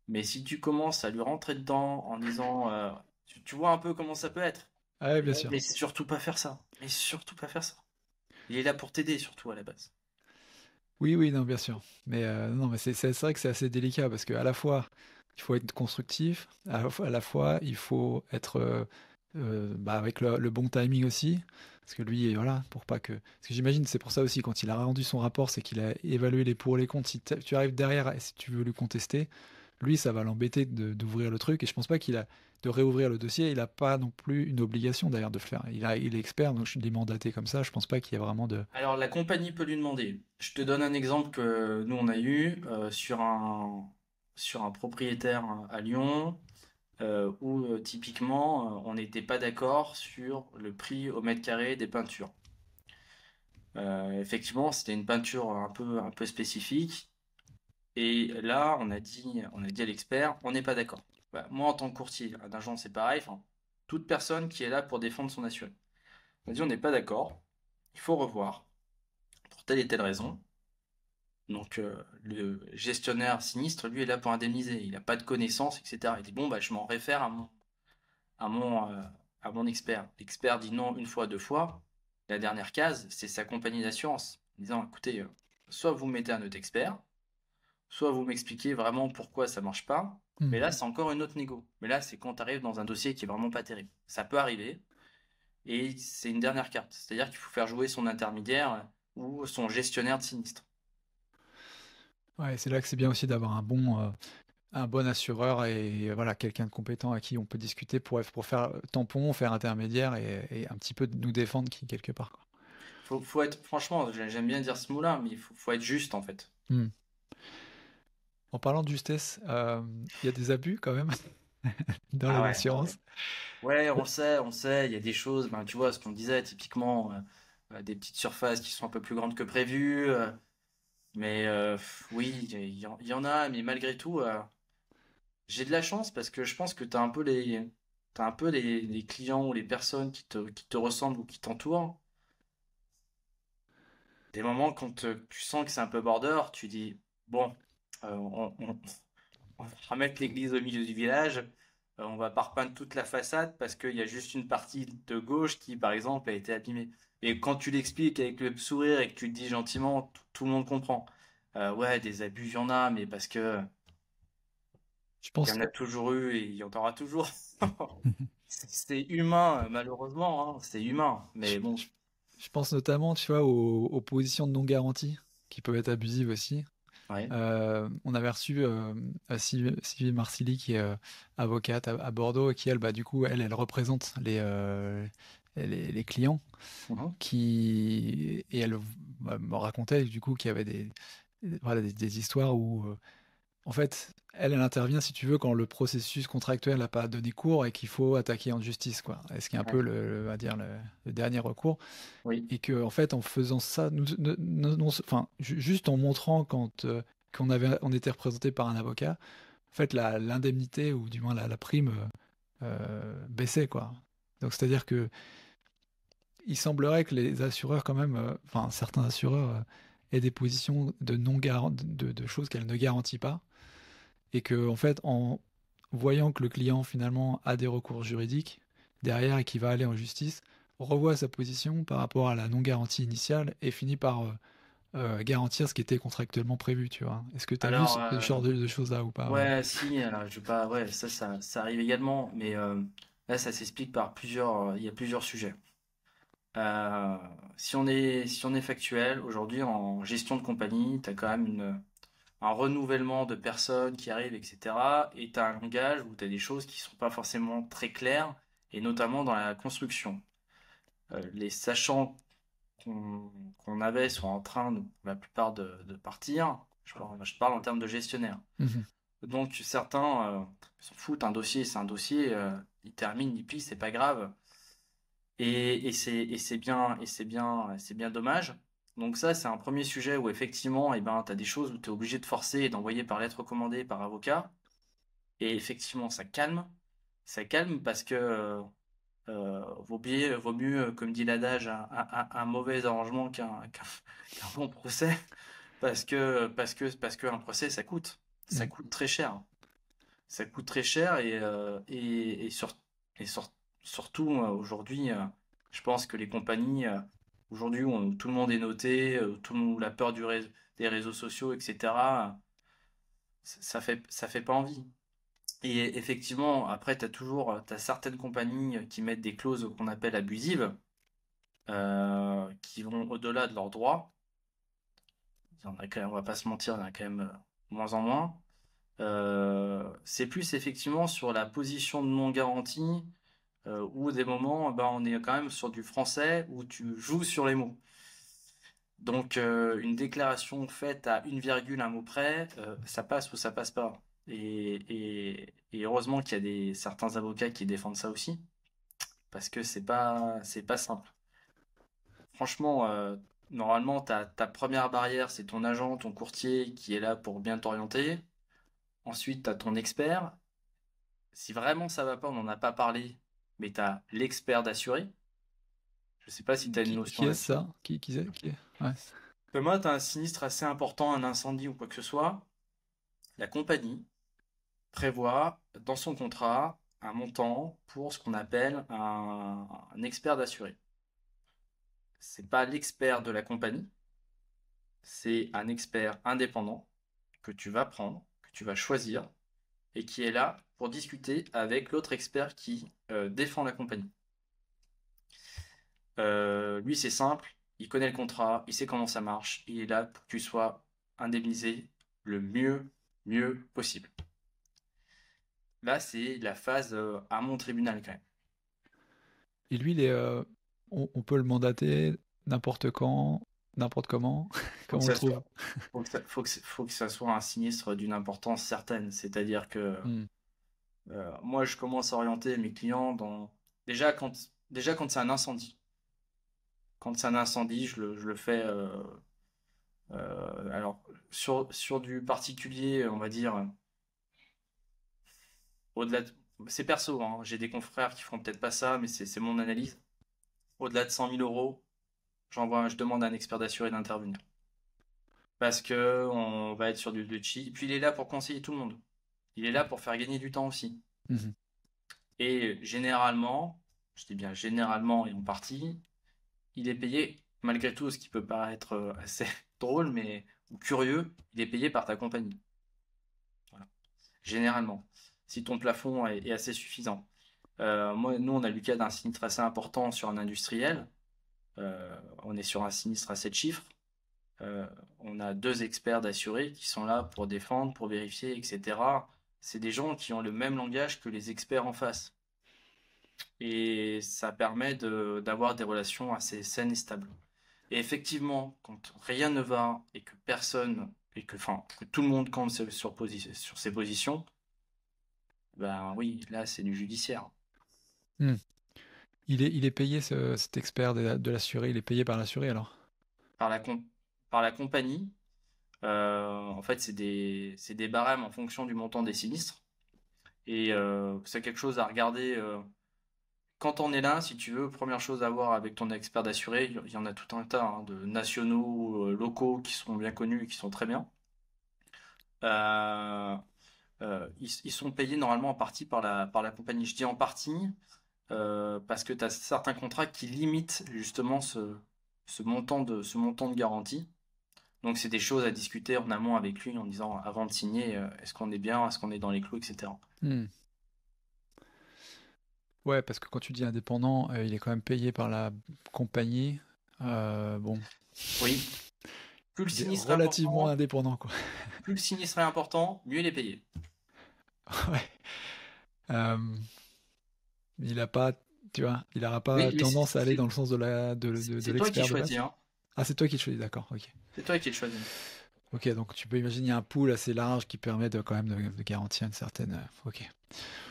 Mais si tu commences à lui rentrer dedans en disant, tu vois un peu comment ça peut être. Ah ouais, bien sûr. Mais surtout pas faire ça. Mais surtout pas faire ça. Il est là pour t'aider surtout à la base. Oui, oui, non, bien sûr. Mais non, mais c'est vrai que c'est assez délicat parce qu'à la fois, il faut être constructif, à la fois, il faut être bah, avec le bon timing aussi. Parce que lui, voilà, pour pas que. Parce que j'imagine, c'est pour ça aussi, quand il a rendu son rapport, c'est qu'il a évalué les pour et les contre. Si tu arrives derrière et si tu veux lui contester, lui, ça va l'embêter d'ouvrir le truc. Et je pense pas qu'il a de réouvrir le dossier. Il n'a pas non plus une obligation d'ailleurs de le faire. Il est expert, donc je suis mandaté comme ça. Je pense pas qu'il y ait vraiment de. Alors la compagnie peut lui demander. Je te donne un exemple que nous on a eu sur un propriétaire à Lyon où typiquement on n'était pas d'accord sur le prix au mètre carré des peintures. Effectivement, c'était une peinture un peu spécifique. Et là, on a dit à l'expert, on n'est pas d'accord. Bah, moi, en tant que courtier, un agent, c'est pareil. Enfin, toute personne qui est là pour défendre son assuré. On a dit, on n'est pas d'accord. Il faut revoir pour telle et telle raison. Donc, le gestionnaire sinistre, lui, est là pour indemniser. Il n'a pas de connaissances, etc. Il dit, bon, bah, je m'en réfère à mon, euh, à mon expert. L'expert dit non une fois, deux fois. La dernière case, c'est sa compagnie d'assurance. En disant, écoutez, soit vous mettez un autre expert, soit vous m'expliquez vraiment pourquoi ça marche pas. Mais Hmm. là, c'est encore une autre négo. Mais là, c'est quand tu arrives dans un dossier qui est vraiment pas terrible. Ça peut arriver. Et c'est une dernière carte. C'est-à-dire qu'il faut faire jouer son intermédiaire ou son gestionnaire de sinistre. Ouais, c'est là que c'est bien aussi d'avoir un bon assureur et voilà, quelqu'un de compétent à qui on peut discuter pour faire tampon, faire intermédiaire et un petit peu nous défendre quelque part, quoi. Faut être, franchement, j'aime bien dire ce mot-là, mais faut être juste en fait. Hmm. En parlant de justesse, il y a des abus quand même dans Ah les ouais, ouais. assurances. Ouais, on sait, il y a des choses, ben, tu vois, ce qu'on disait, typiquement, des petites surfaces qui sont un peu plus grandes que prévu, mais oui, il y en a, mais malgré tout, j'ai de la chance parce que je pense que t'as un peu les clients ou les personnes qui te ressemblent ou qui t'entourent. Des moments quand tu sens que c'est un peu border, tu dis, bon, on va remettre l'église au milieu du village. On va pas repeindre toute la façade parce qu'il y a juste une partie de gauche qui, par exemple, a été abîmée. Et quand tu l'expliques avec le sourire et que tu le dis gentiment, tout le monde comprend. Ouais, des abus, il y en a, mais parce que Je il y pense, en a toujours eu et il y en aura toujours. C'est humain, malheureusement, hein, c'est humain. je, Mais bon, je- je pense notamment, tu vois, aux positions de non-garantie qui peuvent être abusives aussi. ouais. On avait reçu Sylvie Marsili qui est avocate à Bordeaux et qui, elle, bah, du coup, elle représente les clients Mhm. et elle me racontait du coup qu'il y avait voilà, des histoires où en fait elle intervient si tu veux quand le processus contractuel n'a pas donné cours et qu'il faut attaquer en justice quoi. Et ce qui est un peu Ouais. on va dire le dernier recours Oui. et que en fait en faisant ça enfin juste en montrant quand on était représenté par un avocat en fait l'indemnité ou du moins la prime baissait quoi. Donc c'est-à-dire que il semblerait que les assureurs, quand même, enfin certains assureurs, aient des positions de non de choses qu'elles ne garantissent pas, et que en fait, en voyant que le client finalement a des recours juridiques derrière et qu'il va aller en justice, revoit sa position par rapport à la non-garantie initiale et finit par garantir ce qui était contractuellement prévu, tu vois. Est-ce que tu as vu Alors, ce genre de choses-là ou pas? ouais, si, alors, je vais pas, ouais, ça arrive également, mais là, ça s'explique par il y a plusieurs sujets. Euh, si on est factuel, aujourd'hui en gestion de compagnie, tu as quand même un renouvellement de personnes qui arrivent, etc. Et tu as un langage où tu as des choses qui sont pas forcément très claires, et notamment dans la construction. Les sachants qu'on avait sont en train, la plupart, de partir. Je parle en termes de gestionnaire. Mhm. Donc certains s'en foutent, un dossier, c'est un dossier, il termine, il plie, c'est pas grave. C'est bien dommage. Donc ça, c'est un premier sujet où effectivement, eh ben, tu as des choses où tu es obligé de forcer et d'envoyer par lettre recommandée par avocat. Et effectivement, ça calme. Ça calme parce que vaut mieux, comme dit l'adage, un mauvais arrangement qu'un bon procès. Parce que un procès, ça coûte. Ça Mhm. coûte très cher. Ça coûte très cher et surtout aujourd'hui, je pense que les compagnies aujourd'hui où tout le monde est noté, tout le monde, la peur des réseaux sociaux, etc. Ça fait pas envie. Et effectivement, après, t'as certaines compagnies qui mettent des clauses qu'on appelle abusives, qui vont au-delà de leurs droits. Il y en a quand même, on va pas se mentir, il y en a quand même moins en moins. C'est plus effectivement sur la position de non garantie où des moments, ben, on est quand même sur du français où tu joues sur les mots. Donc une déclaration faite à une virgule, un mot près, ça passe ou ça passe pas. Et heureusement qu'il y a certains avocats qui défendent ça aussi, parce que c'est pas simple. Franchement, Normalement, ta première barrière, c'est ton agent, ton courtier qui est là pour bien t'orienter. Ensuite, tu as ton expert. Si vraiment ça va pas, on n'en a pas parlé, mais tu as l'expert d'assuré. Je sais pas si tu as une Qui notion est là-dessus. ça? Qui est? Ouais. Moi, tu as un sinistre assez important, un incendie ou quoi que ce soit. La compagnie prévoit dans son contrat un montant pour ce qu'on appelle un expert d'assuré. C'est pas l'expert de la compagnie, c'est un expert indépendant que tu vas prendre, que tu vas choisir et qui est là pour discuter avec l'autre expert qui défend la compagnie. Lui, c'est simple, il connaît le contrat, il sait comment ça marche, il est là pour que tu sois indemnisé le mieux possible. Là, c'est la phase à mon tribunal quand même. Et lui, on peut le mandater n'importe quand, n'importe comment, Faut que comme on le ça trouve. soit, faut que ça soit un sinistre d'une importance certaine. C'est-à-dire que Hmm. moi, je commence à orienter mes clients dans déjà quand c'est un incendie. Quand c'est un incendie, je le fais. Alors sur du particulier, on va dire au-delà de, c'est perso, hein. J'ai des confrères qui feront peut-être pas ça, mais c'est mon analyse. Au-delà de 100 000 euros, je demande à un expert d'assuré d'intervenir parce que on va être sur du chi. Et puis il est là pour conseiller tout le monde. Il est là pour faire gagner du temps aussi. Mhm. Et généralement, je dis bien généralement et en partie, il est payé, malgré tout, ce qui peut paraître assez drôle, mais ou curieux, il est payé par ta compagnie. Voilà. Généralement, si ton plafond est assez suffisant. Nous, on a eu le cas d'un sinistre assez important sur un industriel. On est sur un sinistre à 7 chiffres. Euh, on a deux experts d'assurés qui sont là pour défendre, pour vérifier, etc. C'est des gens qui ont le même langage que les experts en face. Et ça permet d'avoir des relations assez saines et stables. Et effectivement, quand rien ne va et que personne, enfin, que tout le monde campe sur ses positions, ben oui, là, c'est du judiciaire. Hmm. Il est payé, cet expert de l'assuré, il est payé par l'assuré alors? Par par la compagnie, en fait, c'est des barèmes en fonction du montant des sinistres. Et c'est quelque chose à regarder. Quand on est là, si tu veux, première chose à voir avec ton expert d'assuré, il y en a tout un tas hein, de nationaux, locaux qui sont bien connus et qui sont très bien. Euh, ils sont payés normalement en partie par par la compagnie. Je dis en partie parce que tu as certains contrats qui limitent justement ce montant de garantie. Donc c'est des choses à discuter en amont avec lui en disant avant de signer, est-ce qu'on est bien, est-ce qu'on est dans les clous, etc. Hmm. Ouais, parce que quand tu dis indépendant, il est quand même payé par la compagnie. Bon, Oui, plus le il est sinistre est relativement important, indépendant, quoi. plus le sinistre est important, mieux il est payé. Ouais. Euh, il a pas, tu vois, il n'aura pas Oui, mais tendance à aller dans le sens de c'est toi qui l'expert de choisis, base. hein. Ah, c'est toi qui le choisis, d'accord, ok. C'est toi qui le choisis. Ok, donc tu peux imaginer un pool assez large qui permet de quand même de garantir une certaine. Ok.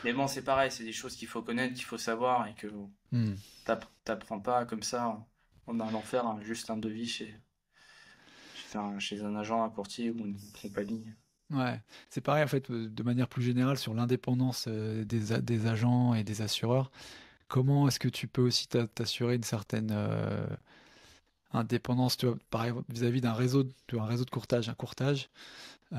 Mais bon, c'est pareil, c'est des choses qu'il faut connaître, qu'il faut savoir et que Hmm. t'apprends pas comme ça en allant faire juste un devis chez un agent, un courtier ou une compagnie. Ouais, c'est pareil en fait, de manière plus générale sur l'indépendance des agents et des assureurs. Comment est-ce que tu peux aussi t'assurer une certaine indépendance, tu vois, par exemple, vis-à-vis d'un réseau, tu vois, un réseau de courtage, un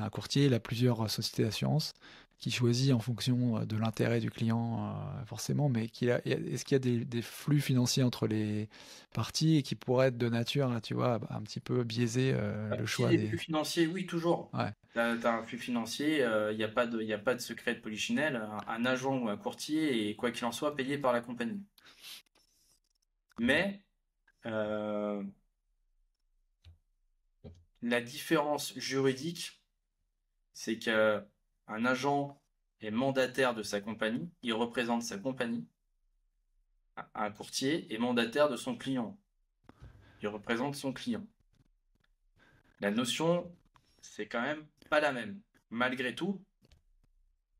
courtier, il a plusieurs sociétés d'assurance qui choisit en fonction de l'intérêt du client, forcément, mais est-ce qu'il y a des flux financiers entre les parties et qui pourraient être de nature, tu vois, un petit peu biaiser le Si choix les des. flux financiers, oui, toujours. Ouais. T'as un flux financier, il n'y a y a pas de secret de polichinelle. Un agent ou un courtier est, quoi qu'il en soit, payé par la compagnie. Mais euh, la différence juridique, c'est que un agent est mandataire de sa compagnie, il représente sa compagnie. Un courtier est mandataire de son client, il représente son client. La notion, c'est quand même pas la même. Malgré tout,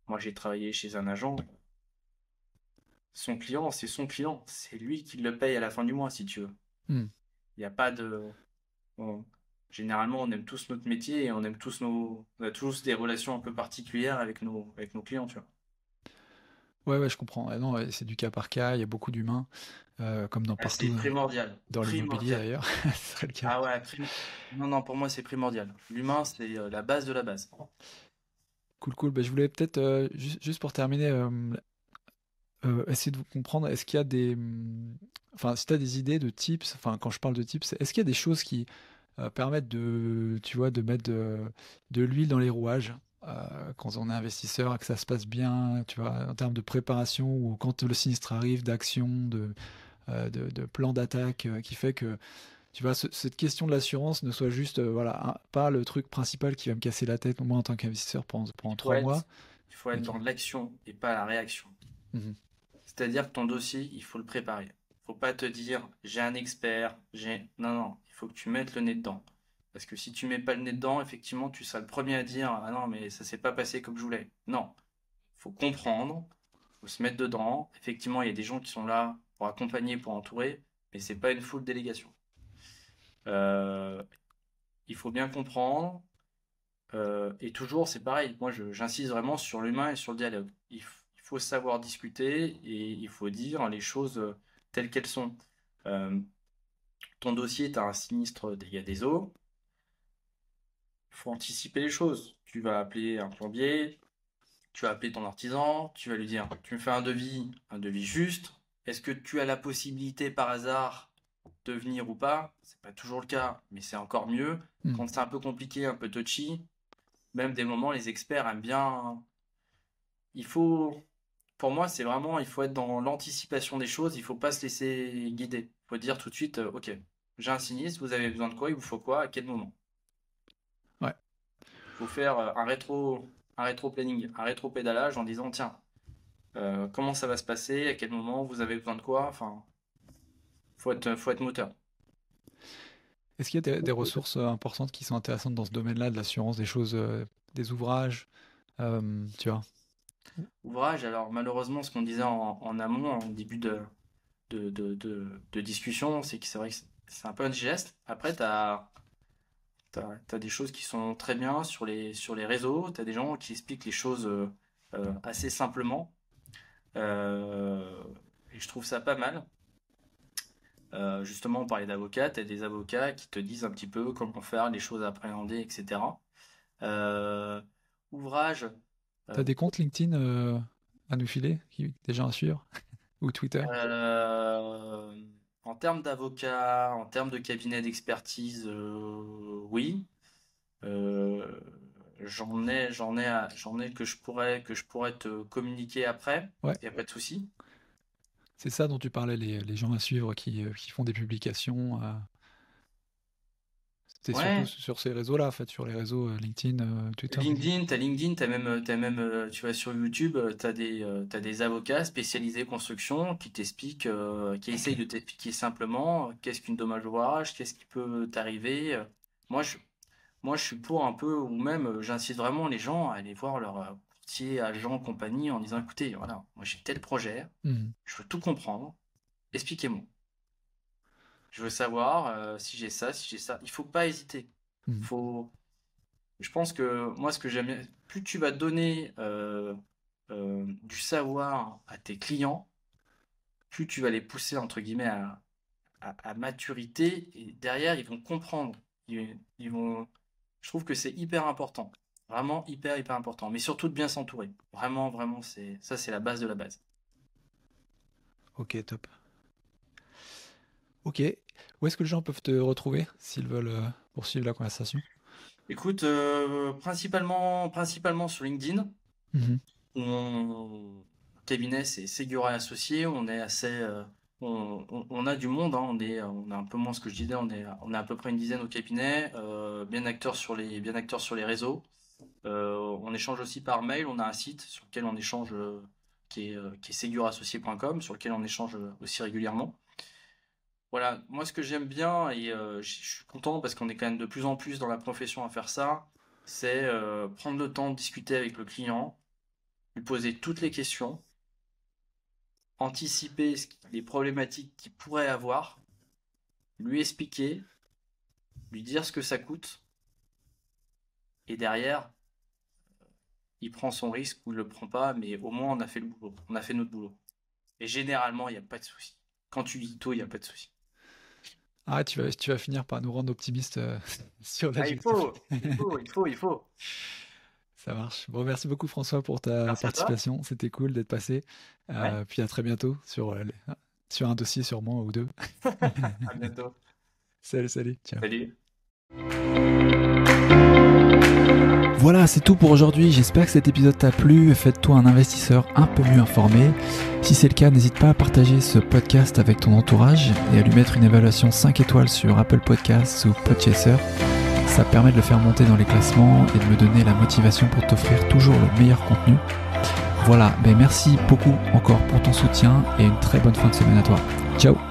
moi j'ai travaillé chez un agent. Son client, c'est son client. C'est lui qui le paye à la fin du mois, si tu veux. Hmm. Il n'y a pas de... on- généralement, on aime tous notre métier et on a tous des relations un peu particulières avec nos clients, tu vois. Ouais, ouais, je comprends. Ah non, ouais, c'est du cas par cas, il y a beaucoup d'humains, comme dans Ah, c'est partout primordial, dans l'immobilier primordial. d'ailleurs, ce serait le cas. Ah ouais, non, non, pour moi, c'est primordial. L'humain, c'est la base de la base. Cool, cool. Bah, je voulais peut-être, juste pour terminer, essayer de vous comprendre, est-ce qu'il y a des... Enfin, si tu as des idées de tips, enfin, quand je parle de tips, est-ce qu'il y a des choses qui permettre de, tu vois, de mettre de l'huile dans les rouages quand on est investisseur, que ça se passe bien, tu vois, en termes de préparation ou quand le sinistre arrive, d'action, de plan d'attaque, qui fait que, tu vois, cette question de l'assurance ne soit juste, voilà, pas le truc principal qui va me casser la tête, moi, en tant qu'investisseur Il pendant faut 3 mois, il faut mais être dans l'action et pas la réaction. Mhm. C'est-à-dire que ton dossier, il faut le préparer. Faut pas te dire, j'ai un expert, j'ai... Non, non, il faut que tu mettes le nez dedans. Parce que si tu mets pas le nez dedans, effectivement, tu seras le premier à dire, ah non, mais ça s'est pas passé comme je voulais. Non, faut comprendre, faut se mettre dedans. Effectivement, il y a des gens qui sont là pour accompagner, pour entourer, mais c'est pas une full délégation. Euh, il faut bien comprendre. Et toujours, c'est pareil. Moi, j'insiste vraiment sur l'humain et sur le dialogue. Il faut savoir discuter et il faut dire les choses telles qu'elles sont. Euh, ton dossier, tu as un sinistre dégâts des eaux. Il faut anticiper les choses. Tu vas appeler un plombier, tu vas appeler ton artisan, tu vas lui dire, tu me fais un devis juste. Est-ce que tu as la possibilité par hasard de venir ou pas? C'est pas toujours le cas, mais c'est encore mieux. Mhm. Quand c'est un peu compliqué, un peu touchy, même des moments, les experts aiment bien. Il faut, pour moi, c'est vraiment, il faut être dans l'anticipation des choses, il faut pas se laisser guider. Il faut dire tout de suite, ok, j'ai un sinistre, vous avez besoin de quoi, il vous faut quoi, à quel moment. Ouais. Il faut faire un rétro-planning, un rétro-pédalage en disant, tiens, comment ça va se passer, à quel moment, vous avez besoin de quoi, enfin, faut être moteur. Est-ce qu'il y a des ressources importantes qui sont intéressantes dans ce domaine-là, de l'assurance, des choses, des ouvrages, tu vois? Ouvrage, alors malheureusement, ce qu'on disait en amont, en début de discussion, c'est que c'est vrai que c'est un peu un geste. Après, t'as des choses qui sont très bien sur les réseaux, t'as des gens qui expliquent les choses assez simplement. Euh, et je trouve ça pas mal. Justement, on parlait d'avocats, t'as des avocats qui te disent un petit peu comment faire les choses à appréhender, etc. Euh, ouvrage, T'as euh, des comptes LinkedIn à nous filer, des gens à suivre, ou Twitter? euh, en termes d'avocats, en termes de cabinet d'expertise, oui. Euh, j'en ai que je pourrais te communiquer après. Ouais, Il n'y a pas de souci. c'est ça dont tu parlais, les gens à suivre qui font des publications. C'est surtout Ouais. sur ces réseaux-là, en fait, sur les réseaux LinkedIn, Twitter. LinkedIn, t'as même, tu vas sur YouTube, t'as des avocats spécialisés construction qui t'expliquent, qui Ok. essayent de t'expliquer simplement qu'est-ce qu'une dommage ouvrage, qu'est-ce qui peut t'arriver. Moi, je, moi, je suis pour un peu, ou même, j'incite vraiment les gens à aller voir leur courtier, agent, compagnie, en disant, écoutez, voilà, moi j'ai tel projet, Mhm. je veux tout comprendre, expliquez-moi. Je veux savoir si j'ai ça, si j'ai ça. Il faut pas hésiter. Mhm. Faut. Je pense que moi, ce que j'aime bien, plus tu vas donner du savoir à tes clients, plus tu vas les pousser entre guillemets à maturité et derrière ils vont comprendre. Ils vont. Je trouve que c'est hyper important. Vraiment hyper important. Mais surtout de bien s'entourer. Vraiment, vraiment, c'est la base de la base. Ok, top. Ok. Où est-ce que les gens peuvent te retrouver s'ils veulent poursuivre la conversation? Écoute, principalement sur LinkedIn. Mhm. Mon cabinet, c'est Segura et Associés. On est assez, on a du monde, hein. On est un peu moins ce que je disais. On est à peu près une dizaine au cabinet, bien acteurs sur les réseaux. On échange aussi par mail. On a un site sur lequel on échange, qui est seguraassociés.com, sur lequel on échange aussi régulièrement. Voilà, moi ce que j'aime bien et je suis content parce qu'on est quand même de plus en plus dans la profession à faire ça, c'est prendre le temps de discuter avec le client, lui poser toutes les questions, anticiper les problématiques qu'il pourrait avoir, lui expliquer, lui dire ce que ça coûte, et derrière, il prend son risque ou il le prend pas, mais au moins on a fait le boulot, on a fait notre boulot. Et généralement, il n'y a pas de souci. Quand tu dis tôt, il n'y a pas de souci. Ah, tu vas finir par nous rendre optimistes sur Ah, il l'agilité. faut, il faut. Ça marche. Bon, merci beaucoup François pour ta Merci à toi. participation. C'était cool d'être passé. Ouais, Puis à très bientôt sur un dossier sûrement ou deux. à bientôt. Salut, salut. Ciao. Salut. Voilà, c'est tout pour aujourd'hui. J'espère que cet épisode t'a plu. Faites-toi un investisseur un peu mieux informé. Si c'est le cas, n'hésite pas à partager ce podcast avec ton entourage et à lui mettre une évaluation 5 étoiles sur Apple Podcasts ou Podchaser. Ça permet de le faire monter dans les classements et de me donner la motivation pour t'offrir toujours le meilleur contenu. Voilà, merci beaucoup encore pour ton soutien et une très bonne fin de semaine à toi. Ciao!